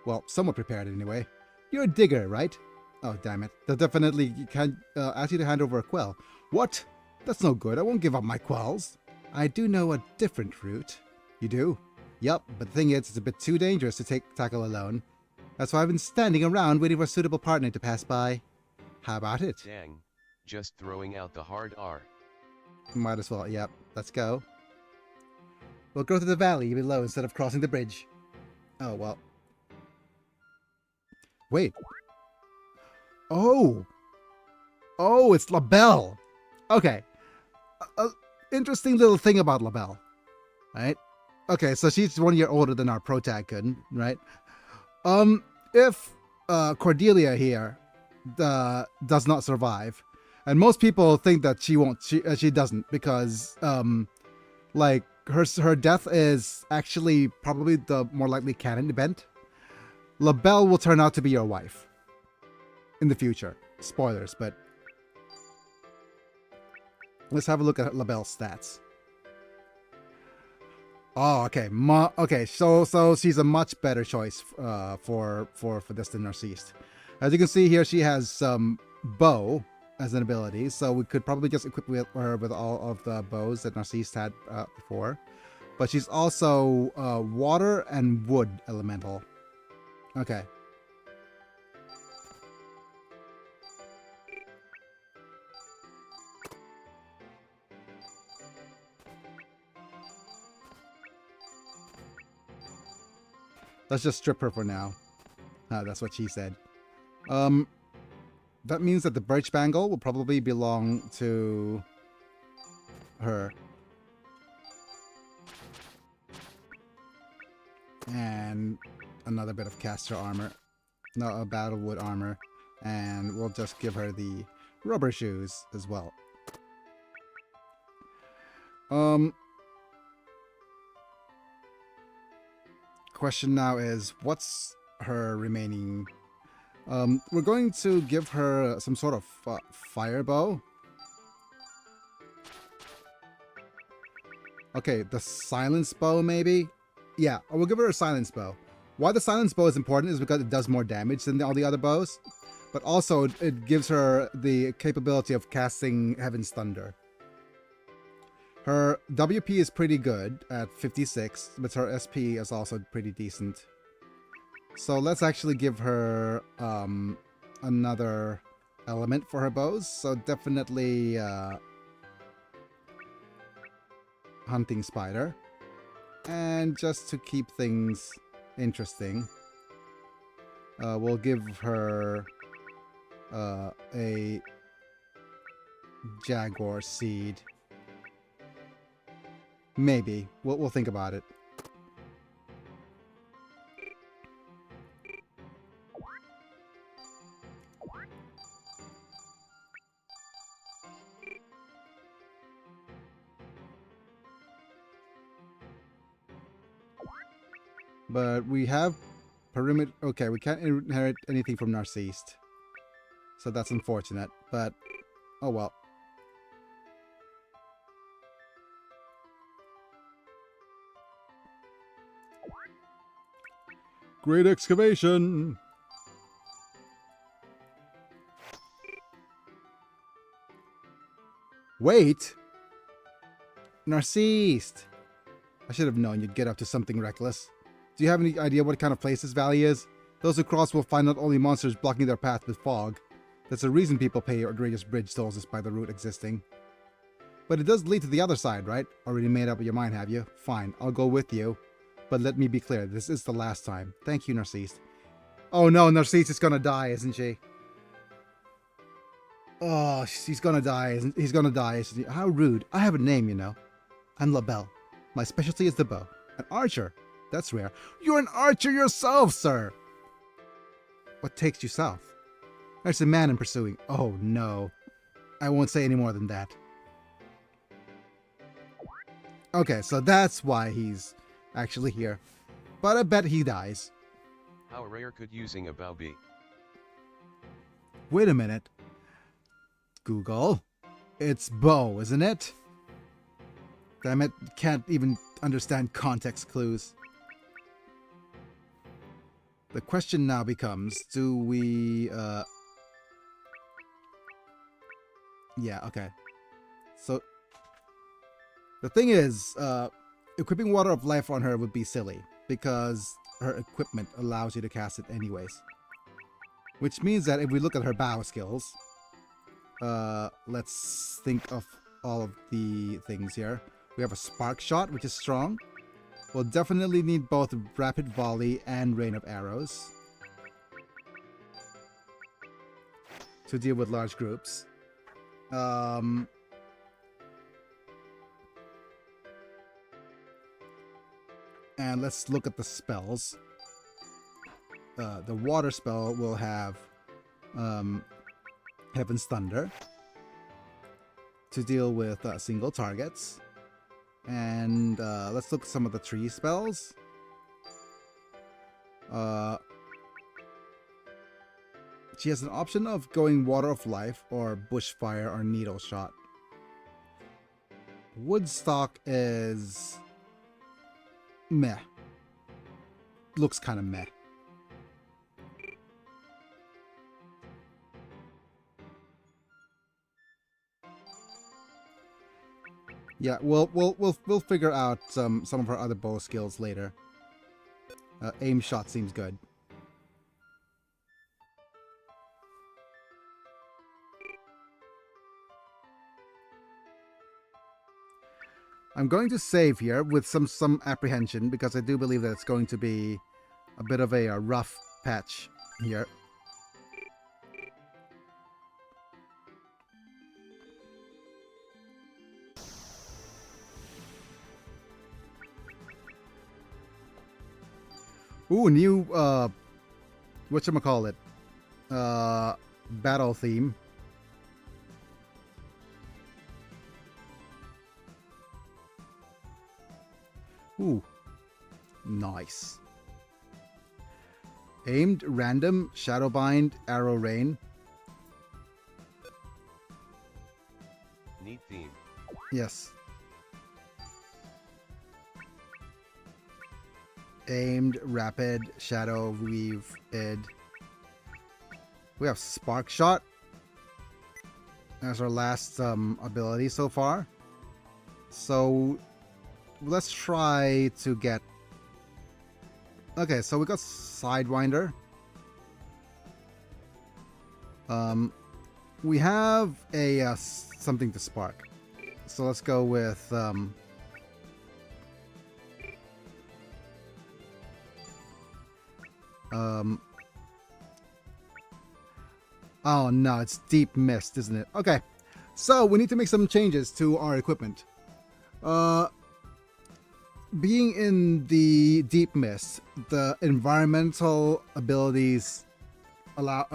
Well, somewhat prepared anyway. You're a digger, right? Oh, damn it. They'll definitely can ask you to hand over a quell. What? That's no good. I won't give up my quells. I do know a different route. You do? Yup, but the thing is, it's a bit too dangerous to tackle alone. That's why I've been standing around waiting for a suitable partner to pass by. How about it? Dang. Just throwing out the hard R. Might as well, yep. Let's go. We'll go to the valley below instead of crossing the bridge. Oh, well. Wait. Oh! Oh, it's LaBelle! Okay. Interesting little thing about LaBelle. Right? Okay, so she's 1 year older than our protagon, right? If Cordelia here does not survive, and most people think that she doesn't, because like her death is actually probably the more likely canon event. LaBelle will turn out to be your wife in the future. Spoilers, but let's have a look at LaBelle's stats. Oh, okay. Okay, so she's a much better choice for this than Narcisse. As you can see here, she has some bow as an ability, so we could probably just equip her with all of the bows that Narcisse had before. But she's also water and wood elemental. Okay. Let's just strip her for now. That's what she said. That means that the birch bangle will probably belong to her. And another bit of caster armor. No, a battlewood armor. And we'll just give her the rubber shoes as well. Question now is, what's her remaining... we're going to give her some sort of fire bow. Okay, the silence bow maybe? Yeah, we'll give her a silence bow. Why the silence bow is important is because it does more damage than all the other bows. But also, it gives her the capability of casting Heaven's Thunder. Her WP is pretty good at 56, but her SP is also pretty decent. So let's actually give her another element for her bows. So definitely Hunting Spider. And just to keep things interesting, we'll give her a Jaguar Seed. Maybe. We'll think about it. But we have perimeter. Okay, we can't inherit anything from Narcisse. So that's unfortunate, but oh well. Great excavation! Wait! Narcisse! I should have known you'd get up to something reckless. Do you have any idea what kind of place this valley is? Those who cross will find not only monsters blocking their path with fog. That's the reason people pay outrageous bridge tolls despite the route existing. But it does lead to the other side, right? Already made up your mind, have you? Fine, I'll go with you. But let me be clear, this is the last time. Thank you, Narcisse. Oh no, Narcisse is gonna die, isn't she? Oh, she's gonna die. He's gonna die. Isn't he? How rude. I have a name, you know. I'm LaBelle. My specialty is the bow. An archer. That's rare. You're an archer yourself, sir! What takes you south? There's a man in pursuing. Oh no. I won't say any more than that. Okay, so that's why he's actually here. But I bet he dies. How rare could using a bow be? Wait a minute. Google. It's bow, isn't it? Damn it, can't even understand context clues. The question now becomes, do we, yeah, okay. So, the thing is, equipping Water of Life on her would be silly, because her equipment allows you to cast it anyways. Which means that if we look at her bow skills, let's think of all of the things here. We have a Spark Shot, which is strong. We'll definitely need both Rapid Volley and Rain of Arrows to deal with large groups. And let's look at the spells. The water spell will have Heaven's Thunder to deal with single targets. And let's look at some of the tree spells. She has an option of going Water of Life or Bushfire or Needle Shot. Woodstock is meh. Looks kind of meh. Yeah, we'll figure out some of her other bow skills later. Aim shot seems good. I'm going to save here with some apprehension because I do believe that it's going to be a bit of a rough patch here. Ooh, new, whatchamacallit, battle theme. Ooh, nice. Aimed, random, Shadowbind, Arrow Rain. Neat theme. Yes. Aimed, rapid, shadow, weave, id. We have Spark Shot as our last ability so far. So let's try to get... Okay, so we got Sidewinder. We have a something to spark. So let's go with... oh no, it's Deep Mist, isn't it? Okay, so we need to make some changes to our equipment. being in the deep mist, the environmental abilities allow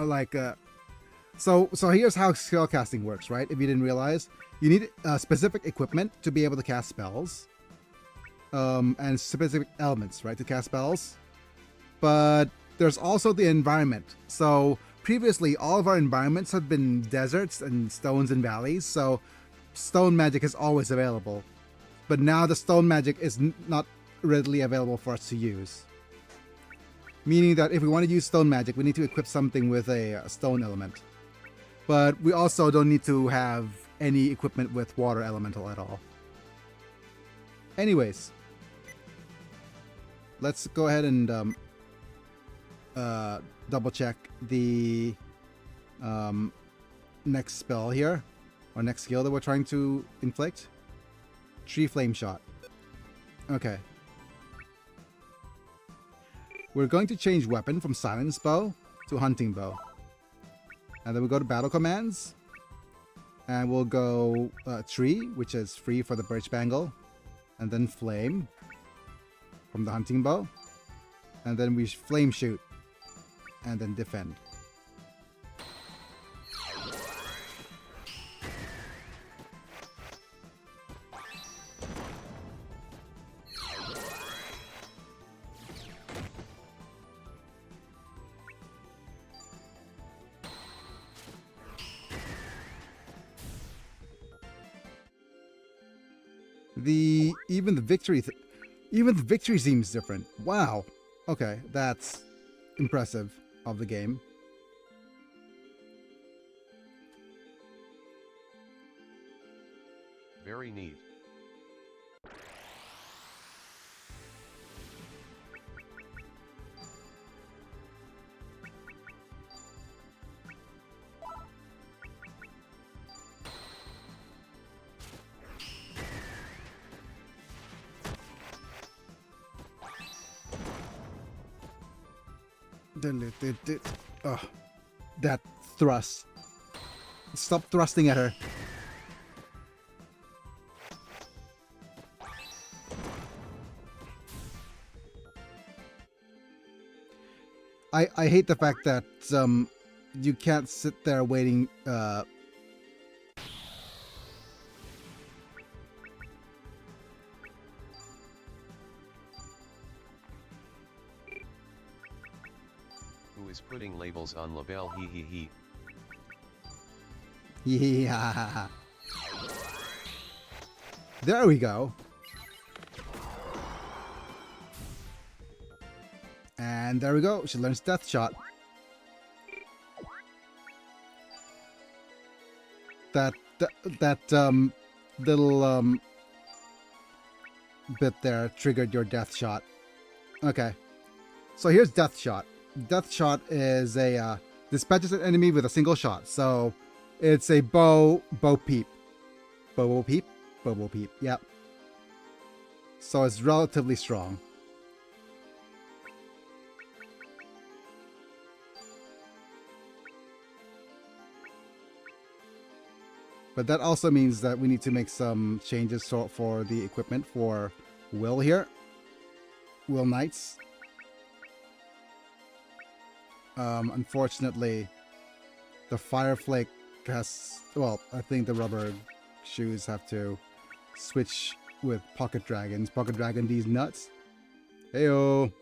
so here's how spell casting works, right? If you didn't realize, you need specific equipment to be able to cast spells, and specific elements, right, to cast spells. But there's also the environment. So previously, all of our environments have been deserts and stones and valleys, so stone magic is always available. But now the stone magic is not readily available for us to use. Meaning that if we want to use stone magic, we need to equip something with a stone element. But we also don't need to have any equipment with water elemental at all. Anyways, let's go ahead and double check the next spell here, or next skill that we're trying to inflict. Tree Flame Shot. Okay. We're going to change weapon from Silence Bow to Hunting Bow. And then we go to Battle Commands. And we'll go Tree, which is free for the Birch Bangle. And then Flame from the Hunting Bow. And then we Flame Shoot. And then Defend. Even the victory seems different. Wow. Okay, that's impressive of the game. Very neat. Oh, that thrust. Stop thrusting at her. I hate the fact that you can't sit there waiting Who is putting labels on Labelle? He he he. Yeah. There we go. And there we go. She learns Death Shot. That little bit there triggered your Death Shot. Okay. So here's Death Shot. Death Shot is a dispatches an enemy with a single shot. So it's a bow peep. Bow peep? Bow peep. Yep. So it's relatively strong. But that also means that we need to make some changes for the equipment for Will here. Will Knights. Unfortunately, the Fireflake has... Well, I think the rubber shoes have to switch with Pocket Dragons. Pocket Dragon these nuts. Heyo!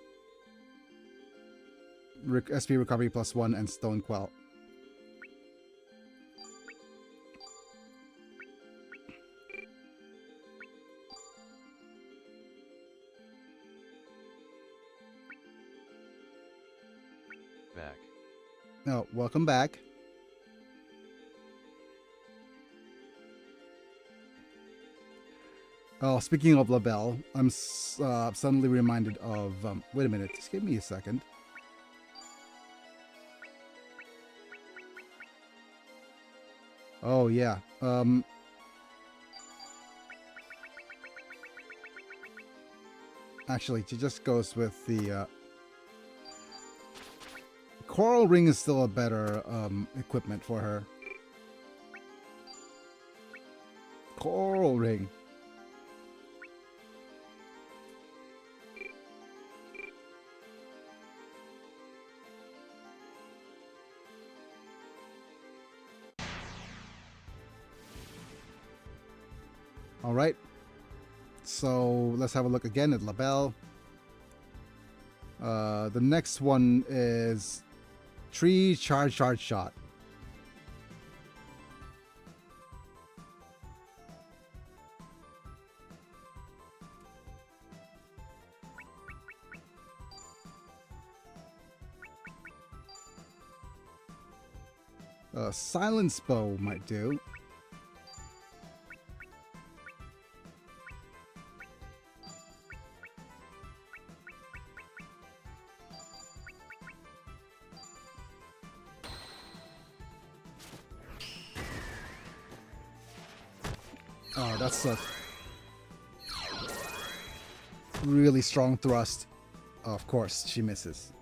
SP Recovery +1 and Stone Quell. Back. Oh, welcome back. Oh, speaking of Labelle, I'm suddenly reminded of... wait a minute, just give me a second. Oh, yeah. Actually, she just goes with the... Coral Ring is still a better equipment for her. Coral Ring. All right. So let's have a look again at Labelle. The next one is Tree Charge Shot. Silence Bow might do. Oh, that's a really strong thrust. Oh, of course, she misses.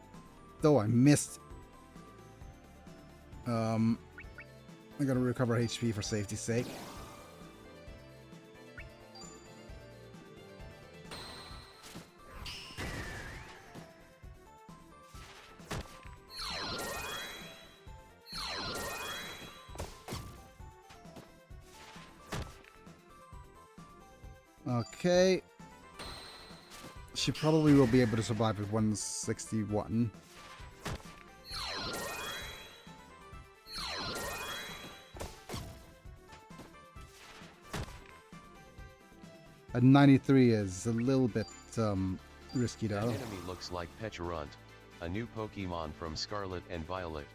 Though I missed. I'm gonna recover HP for safety's sake. Okay. She probably will be able to survive at 161. At 93 is a little bit risky though. That enemy looks like Pecharunt, a new Pokemon from Scarlet and Violet.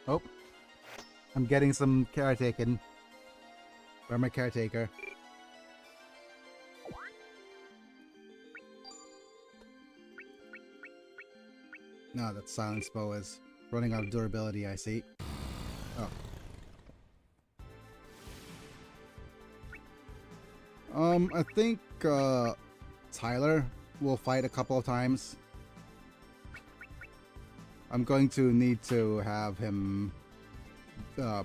Oh, I'm getting some caretaken. Where's my caretaker? No, that Silence Bow is running out of durability, I see. Oh. I think Tyler will fight a couple of times. I'm going to need to have him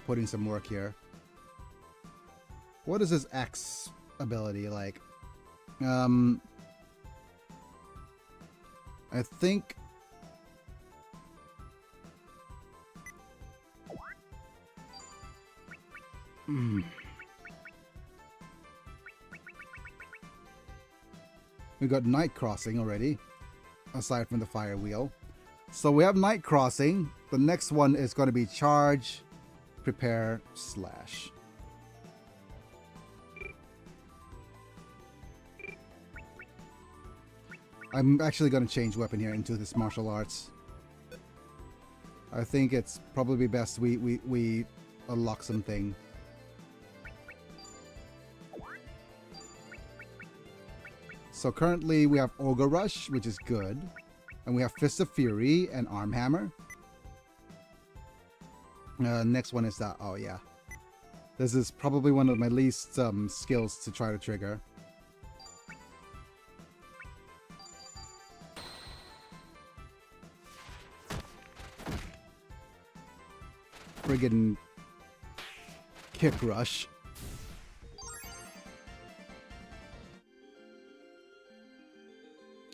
put in some work here. What is his X ability like? I think... We got Night Crossing already, aside from the Fire Wheel. So we have Night Crossing. The next one is going to be Charge, Prepare, Slash. I'm actually going to change weapon here into this martial arts. I think it's probably best we unlock something. So currently we have Ogre Rush, which is good. And we have Fist of Fury and Arm Hammer. Next one is that. Oh yeah. This is probably one of my least skills to try to trigger. Friggin' Kick Rush.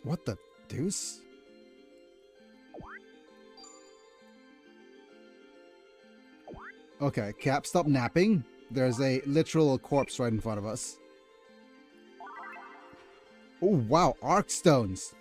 What the deuce? Okay, Cap, stop napping. There's a literal corpse right in front of us. Oh, wow, Arc Stones.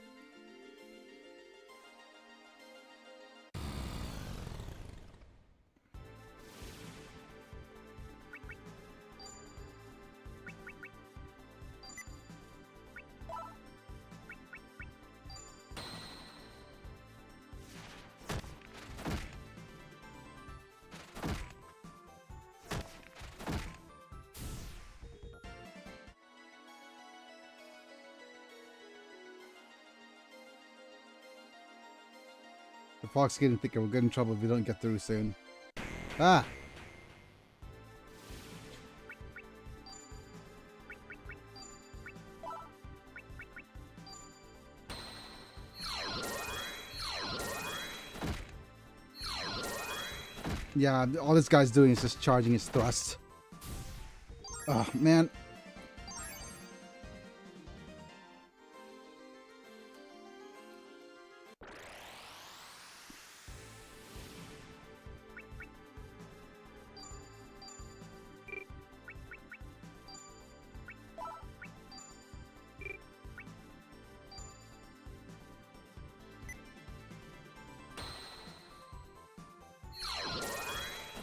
The Fox getting thicker. We'll get in trouble if we don't get through soon. Ah! Yeah, all this guy's doing is just charging his thrust. Oh, man.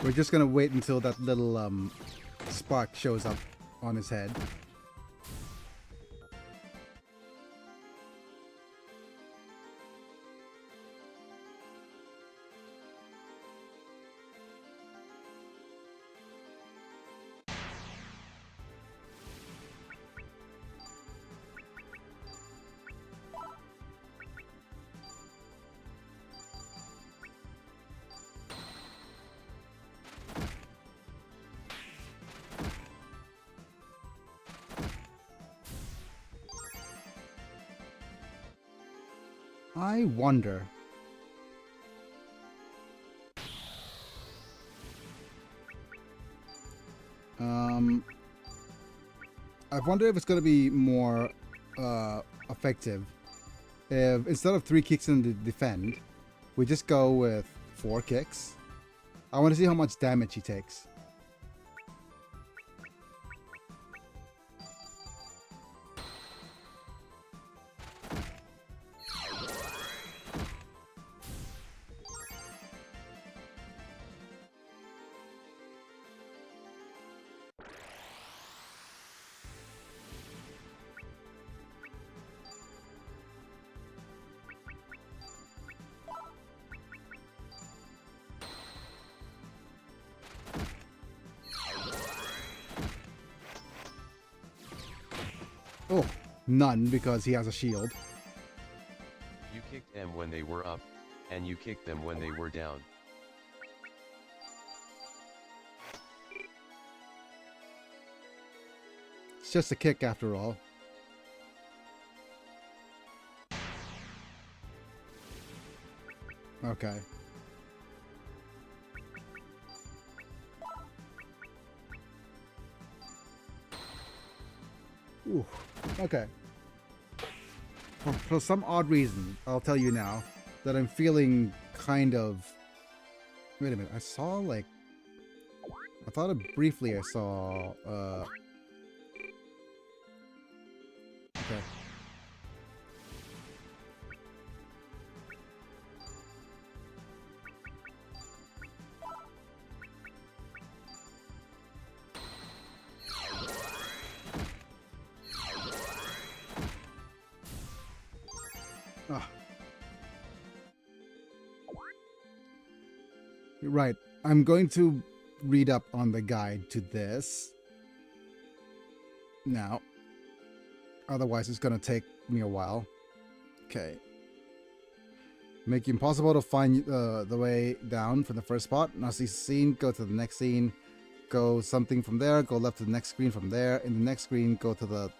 We're just gonna wait until that little spark shows up on his head. I wonder. I wonder if it's going to be more effective if instead of 3 kicks in the defend, we just go with 4 kicks. I want to see how much damage he takes. Oh, none because he has a shield. You kicked them when they were up, and you kicked them when they were down. It's just a kick after all. Okay. Ooh, okay. For some odd reason, I'll tell you now, that I'm feeling kind of... Wait a minute, I saw like... I thought briefly I saw... Okay. Ah. Right. I'm going to read up on the guide to this now. Otherwise, it's going to take me a while. Okay. Make it impossible to find the way down from the first spot. Now see scene, go to the next scene. Go something from there, go left to the next screen from there. In the next screen, go to the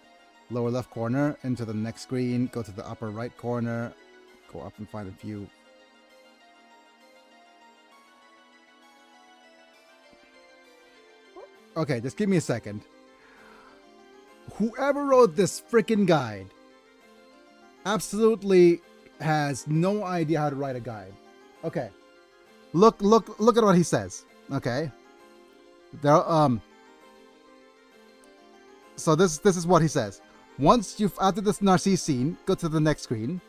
lower left corner. Into the next screen, go to the upper right corner. Go up and find a view. Okay, just give me a second. Whoever wrote this freaking guide absolutely has no idea how to write a guide. Okay. Look at what he says. Okay. There so this is what he says. Once you've after this Narcisse scene, go to the next screen.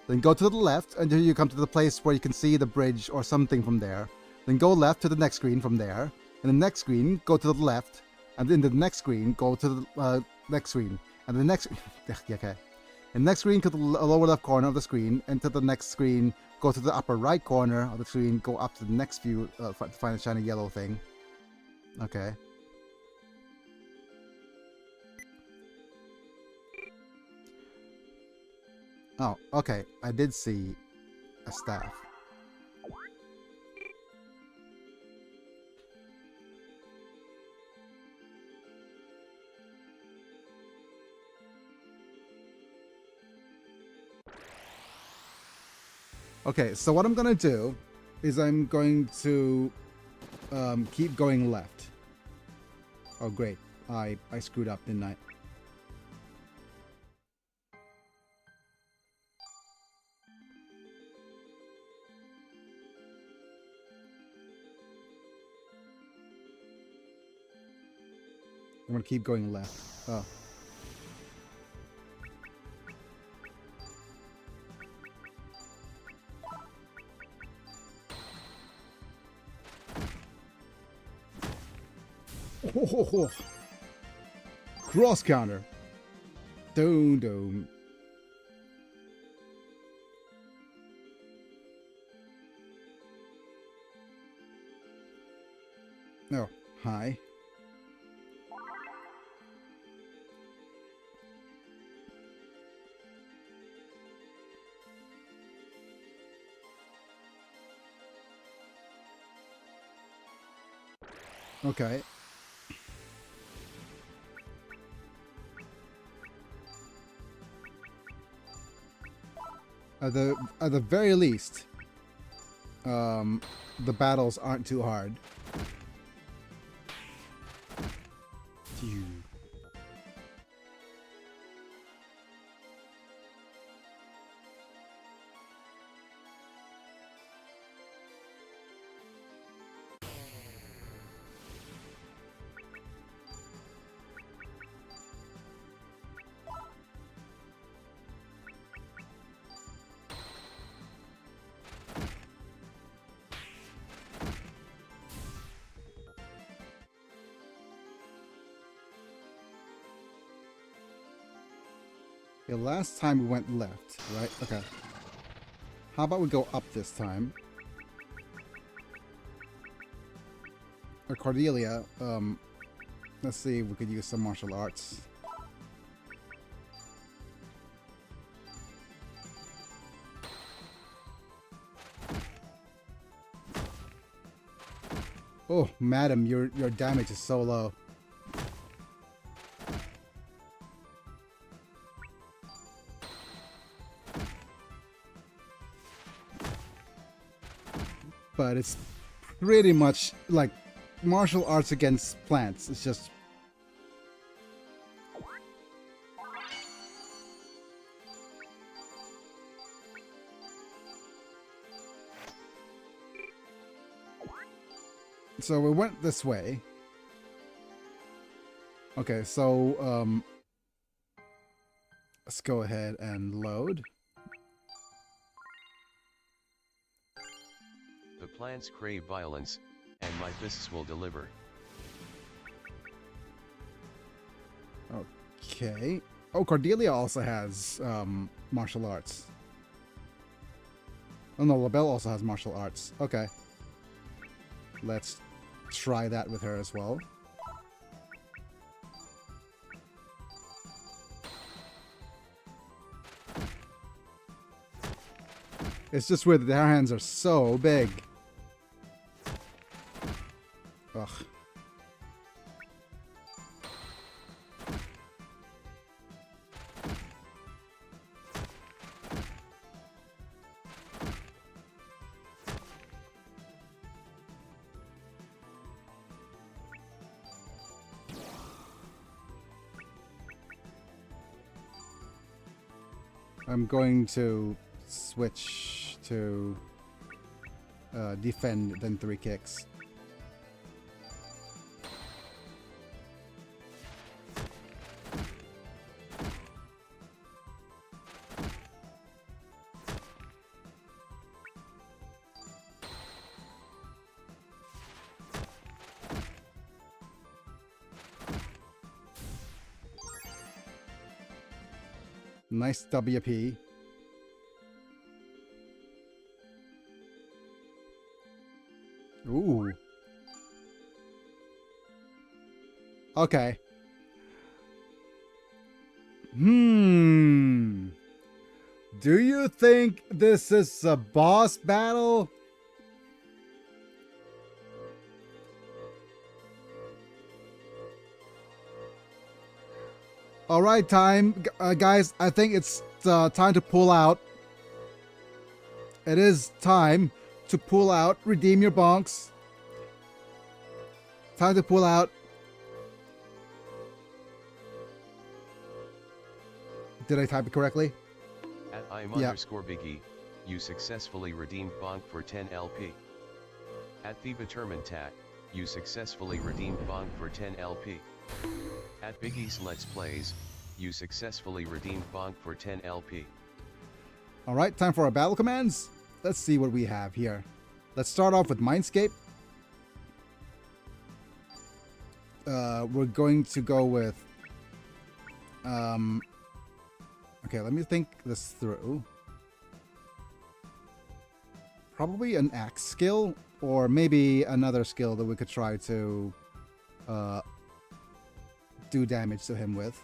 Then go to the left until you come to the place where you can see the bridge or something from there. Then go left to the next screen from there. In the next screen, go to the left. And in the next screen, go to the next screen. And the next... okay. In the next screen, go to the lower left corner of the screen. Into the next screen, go to the upper right corner of the screen. Go up to the next view to find a shiny yellow thing. Okay. Oh, okay. I did see a staff. Okay, so what I'm gonna do is I'm going to keep going left. Oh, great. I screwed up, didn't I? I'm gonna keep going left. Oh. Oh. Cross counter. Doom doom. Oh, hi. Okay. At the very least, the battles aren't too hard. Phew. The last time we went left, right? Okay. How about we go up this time? Or Cordelia, let's see if we could use some martial arts. Oh, madam, your damage is so low. But it's pretty much like martial arts against plants. It's just... So we went this way. Okay, so let's go ahead and load. The plants crave violence, and my fists will deliver. Okay. Oh, Cordelia also has martial arts. Oh no, LaBelle also has martial arts. Okay. Let's try that with her as well. It's just weird that their hands are so big. Ugh. I'm going to switch to defend, then 3 kicks. Nice WP. Ooh. Okay. Do you think this is a boss battle? All right, guys. I think it's time to pull out. It is time to pull out. Redeem your bonks. Time to pull out. Did I type it correctly? At I'm Yeah. underscore Biggie, you successfully redeemed Bonk for 10 LP. At TheBetermintat, you successfully redeemed Bonk for 10 LP. At Biggie's Let's Plays, you successfully redeemed Bonk for 10 LP. Alright, time for our battle commands. Let's see what we have here. Let's start off with Mindscape. We're going to go with... okay, let me think this through. Probably an axe skill, or maybe another skill that we could try to do damage to him with.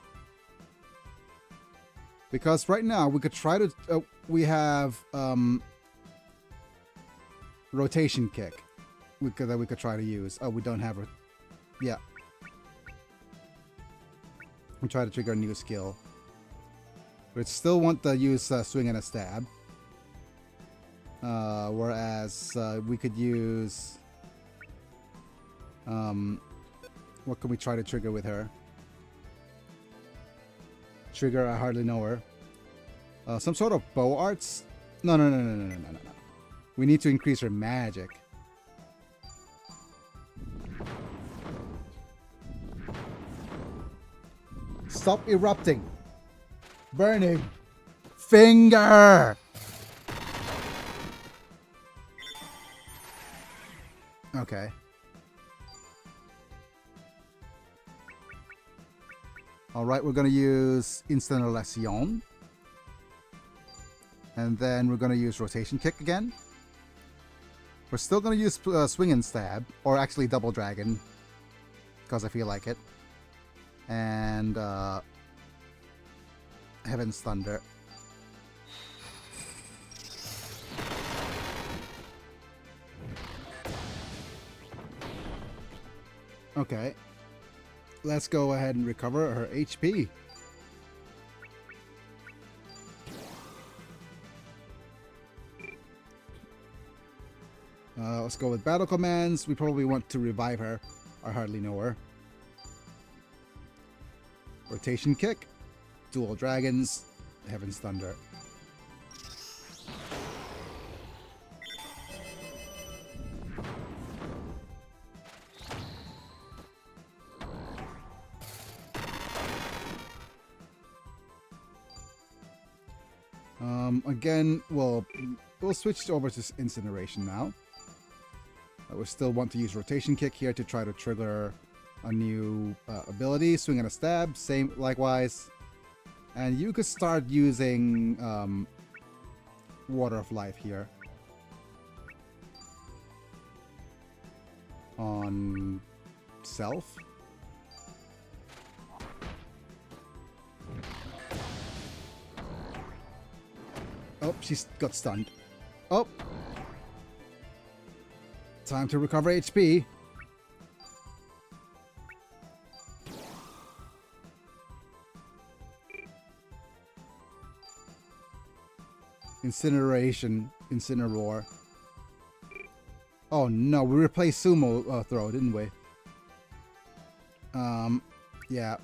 Because right now we could try to... we have rotation kick that we could try to use. Oh, we don't have... yeah. We try to trigger a new skill. We still want to use swing and a stab. Whereas we could use... what can we try to trigger with her? Trigger, I hardly know her. Some sort of bow arts? No. We need to increase her magic. Stop erupting. Burning. Finger! Okay. Alright, we're going to use Instantillation. And then we're going to use Rotation Kick again. We're still going to use Swing and Stab. Or actually Double Dragon. Because I feel like it. And Heaven's Thunder. Okay. Let's go ahead and recover her HP. Let's go with battle commands. We probably want to revive her. I hardly know her. Rotation Kick. Dual Dragons. Heaven's Thunder. Again, we'll switch over to Incineration now. We still want to use Rotation Kick here to try to trigger a new ability. Swing and a Stab, same likewise. And you could start using Water of Life here. On Self. Oh, she's got stunned. Oh! Time to recover HP. Incineration. Incineroar. Oh no, we replaced Sumo Throw, didn't we? Yeah.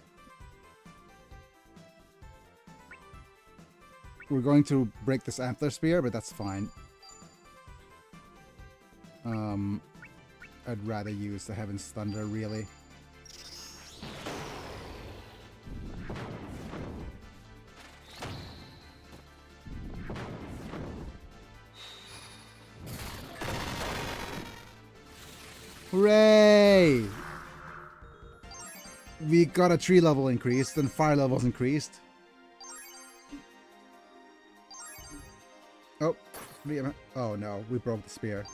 We're going to break this Antler Spear, but that's fine. I'd rather use the Heaven's Thunder, really. Hooray! We got a tree level increased and fire levels increased. Oh, oh no, we broke the spear.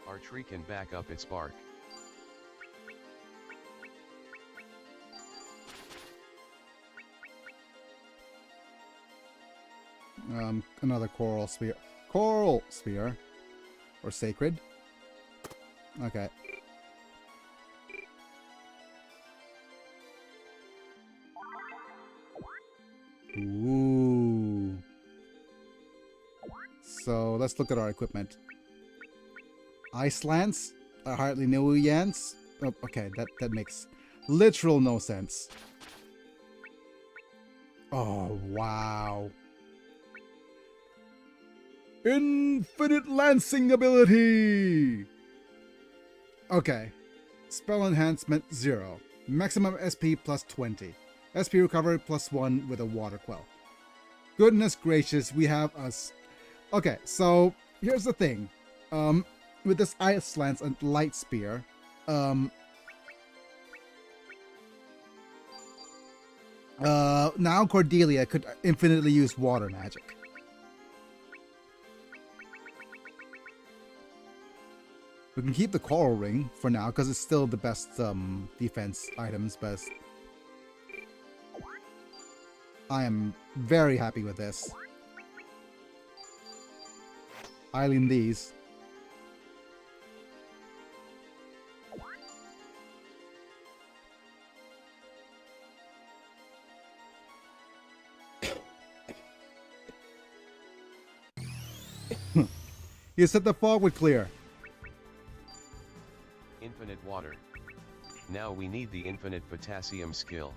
Our tree can back up its bark. Another coral spear. Coral spear. Or sacred. Okay. Ooh. So let's look at our equipment. Ice Lance? I hardly know Yance. Oh, okay, that makes literal no sense. Oh, wow. Infinite Lancing ability! Okay. Spell enhancement 0. Maximum SP plus 20. SP recovery plus 1 with a water quell. Goodness gracious, we have us. Okay, so here's the thing. With this Ice Lance and Light Spear, now Cordelia could infinitely use water magic. We can keep the Coral Ring for now because it's still the best defense items, but I am very happy with this. Eileen these. You said the fog would clear. Infinite water. Now we need the infinite potassium skill.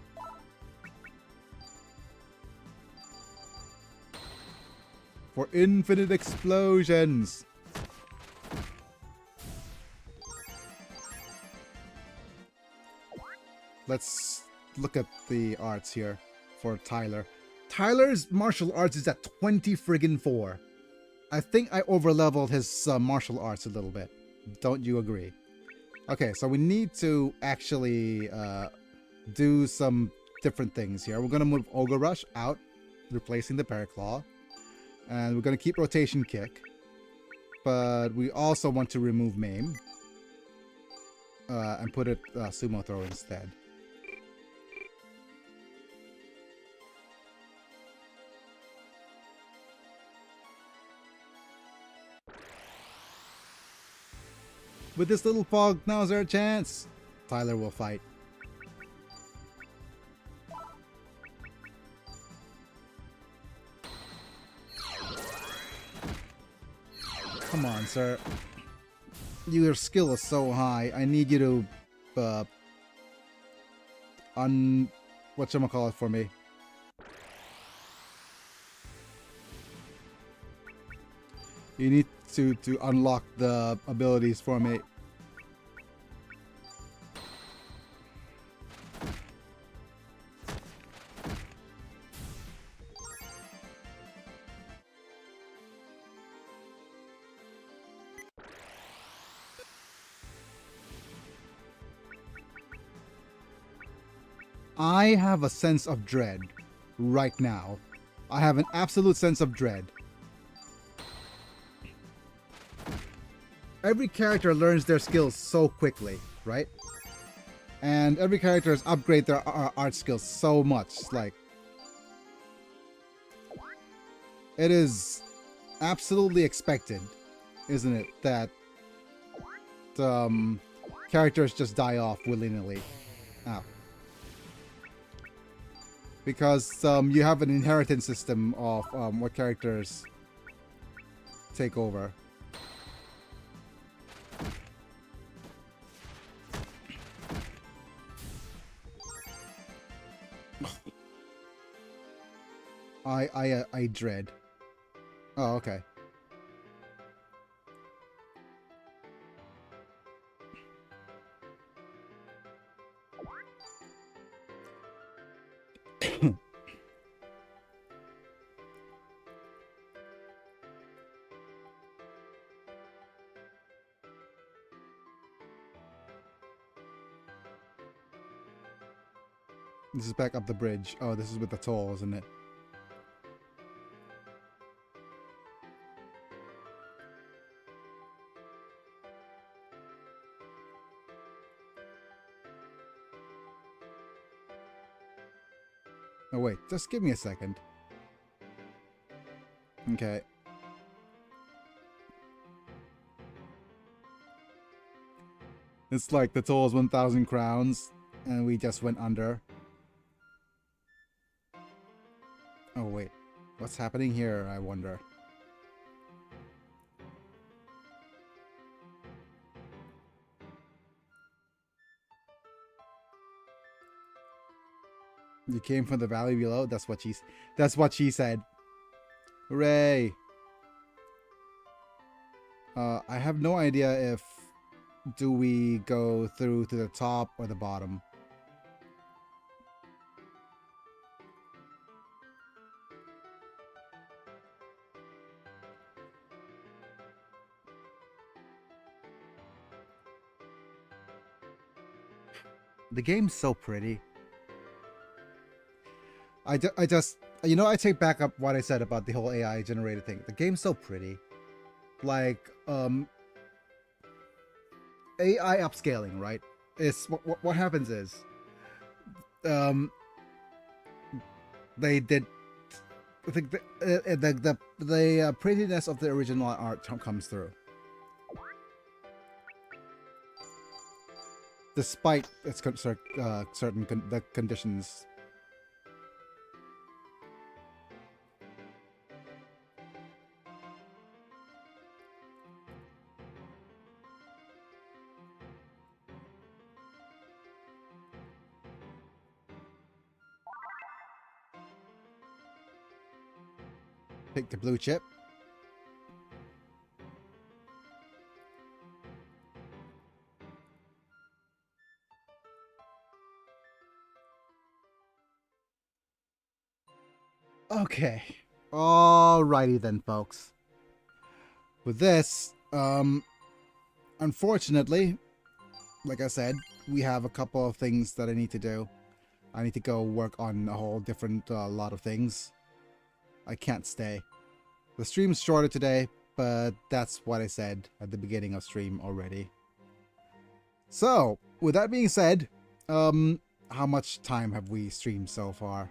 For infinite explosions. Let's look at the arts here for Tyler. Tyler's martial arts is at 20 friggin' 4. I think I overleveled his martial arts a little bit. Don't you agree? Okay, so we need to actually do some different things here. We're going to move Ogre Rush out, replacing the Paraclaw. And we're going to keep Rotation Kick. But we also want to remove Maim. And put it Sumo Throw instead. With this little fog, now's our chance. Tyler will fight. Come on, sir. Your skill is so high. I need you to whatchamacallit for me. You need to unlock the abilities for me. I have a sense of dread right now. I have an absolute sense of dread. Every character learns their skills so quickly, right? And every character has upgraded their art skills so much. Like, it is absolutely expected, isn't it, that characters just die off willy-nilly. Ow. Because you have an inheritance system of what characters take over. I dread. Oh, okay. This is back up the bridge. Oh, this is with the toll, isn't it? Oh wait, just give me a second. Okay. It's like the toll is 1,000 crowns, and we just went under. Oh wait, what's happening here, I wonder? You came from the valley below? That's what she said. Hooray! I have no idea if do we go through to the top or the bottom. The game's so pretty. I just, you know, I take back up what I said about the whole AI generated thing. The game's so pretty. Like, AI upscaling, right? Is what happens is, they did. I think the prettiness of the original art comes through, despite its certain conditions. Pick the blue chip. Okay. Alrighty then, folks. With this, unfortunately, like I said, we have a couple of things that I need to do. I need to go work on a whole different lot of things. I can't stay. The stream's shorter today, but that's what I said at the beginning of stream already. So, with that being said, how much time have we streamed so far?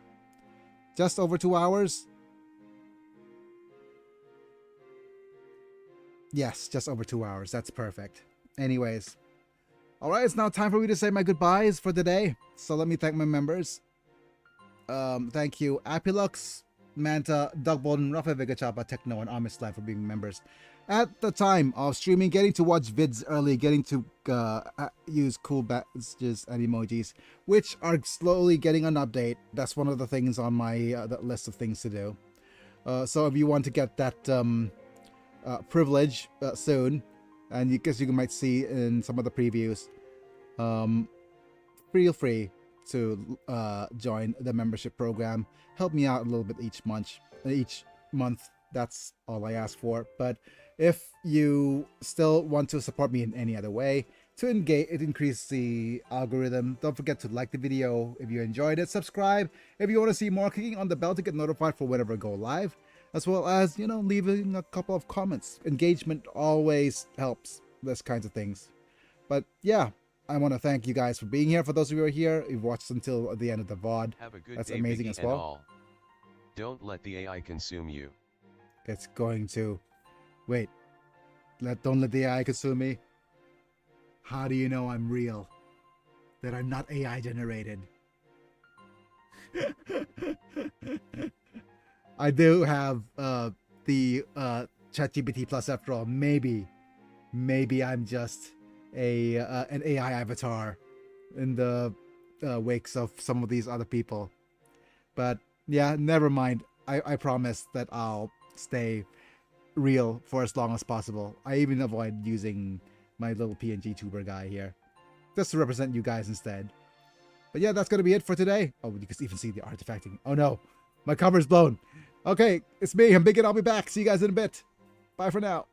Just over 2 hours? Yes, just over 2 hours. That's perfect. Anyways. Alright, it's now time for me to say my goodbyes for today. So let me thank my members. Thank you, Apilux, Manta, Dugbolden, Rafa Vigachapa, Techno, and Amish Life for being members. At the time of streaming, getting to watch vids early, getting to use cool badges and emojis, which are slowly getting an update. That's one of the things on my list of things to do. So if you want to get that privilege soon, and you might see in some of the previews, feel free to join the membership program. Help me out a little bit each month. That's all I ask for. But if you still want to support me in any other way to increase the algorithm, don't forget to like the video if you enjoyed it. Subscribe if you want to see more. Clicking on the bell to get notified for whenever I go live, as well as, you know, leaving a couple of comments. Engagement always helps this kinds of things. But yeah, I want to thank you guys for being here. For those of you who are here, you've watched until the end of the VOD. Have a good That's day, amazing Biggie, as well. and all. Don't let the AI consume you. It's going to. Wait. Don't let the AI consume me. How do you know I'm real? That I'm not AI generated? I do have the ChatGPT Plus after all. Maybe I'm just an AI avatar in the wakes of some of these other people. But yeah, never mind. I promise that I'll stay real for as long as possible. I even avoid using my little PNG tuber guy here, just to represent you guys instead. But yeah, that's gonna be it for today. Oh, you can even see the artifacting. Oh no, my cover's blown. Okay, it's me. I'm Big, and I'll be back. See you guys in a bit. Bye for now.